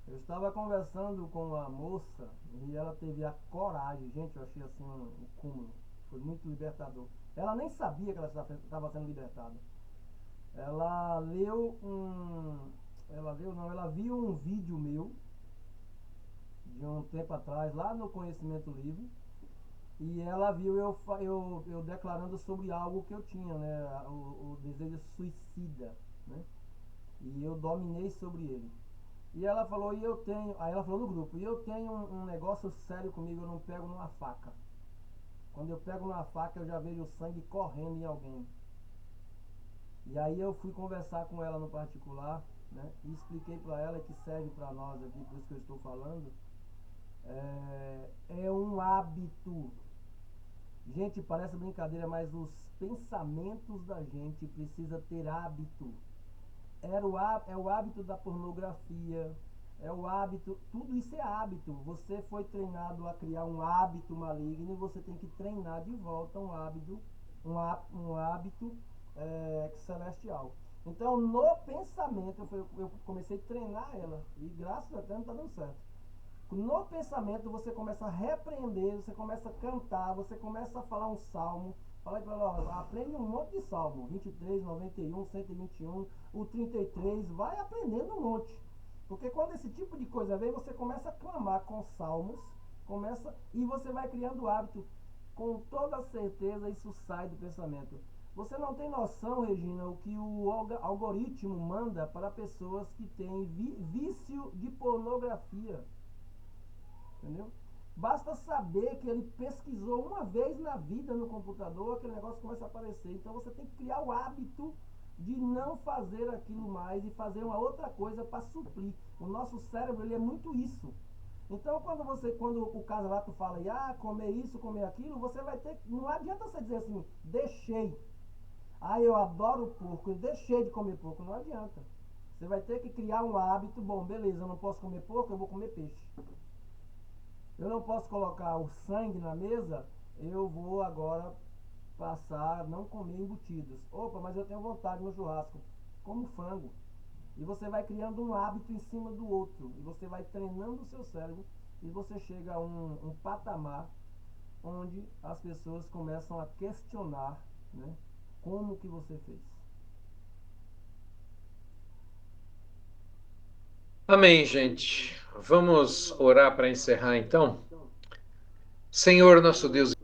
Eu estava conversando com uma moça e ela teve a coragem, gente, eu achei assim um cúmulo, foi muito libertador. Ela nem sabia que ela estava sendo libertada. Ela leu um, ela leu não, ela viu um vídeo meu de um tempo atrás lá no Conhecimento Livre e ela viu eu declarando sobre algo que eu tinha, né, o desejo suicida, né? E eu dominei sobre ele. E ela falou, aí ela falou no grupo, e eu tenho um negócio sério comigo, eu não pego numa faca. Quando eu pego numa faca, eu já vejo o sangue correndo em alguém. E aí eu fui conversar com ela no particular, né? E expliquei para ela que serve para nós aqui, por isso que eu estou falando. É um hábito. Gente, parece brincadeira, mas os pensamentos da gente precisa ter hábito. É o hábito da pornografia, é o hábito, tudo isso é hábito. Você foi treinado a criar um hábito maligno e você tem que treinar de volta um hábito celestial. Então, no pensamento, eu comecei a treinar ela, e graças a Deus está dando certo. No pensamento, você começa a repreender, você começa a cantar, você começa a falar um salmo. Fala aí para ela, aprende um monte de salmo: 23, 91, 121, o 33, vai aprendendo um monte. Porque quando esse tipo de coisa vem, você começa a clamar com salmos, e você vai criando hábito. Com toda certeza isso sai do pensamento. Você não tem noção, Regina, o que o algoritmo manda para pessoas que têm vício de pornografia. Entendeu? Basta saber que ele pesquisou uma vez na vida no computador, aquele negócio começa a aparecer. Então você tem que criar o hábito de não fazer aquilo mais e fazer uma outra coisa para suprir. O nosso cérebro, ele é muito isso. Então quando o casalato fala, comer isso, comer aquilo, você vai ter, não adianta você dizer assim, deixei. Eu adoro porco, eu deixei de comer porco, não adianta. Você vai ter que criar um hábito, bom, beleza, eu não posso comer porco, eu vou comer peixe. Eu não posso colocar o sangue na mesa, eu vou agora passar a não comer embutidos. Opa, mas eu tenho vontade no churrasco, como frango. E você vai criando um hábito em cima do outro. E você vai treinando o seu cérebro. E você chega a um patamar onde as pessoas começam a questionar, né, como que você fez. Amém, gente. Vamos orar para encerrar então? Senhor, nosso Deus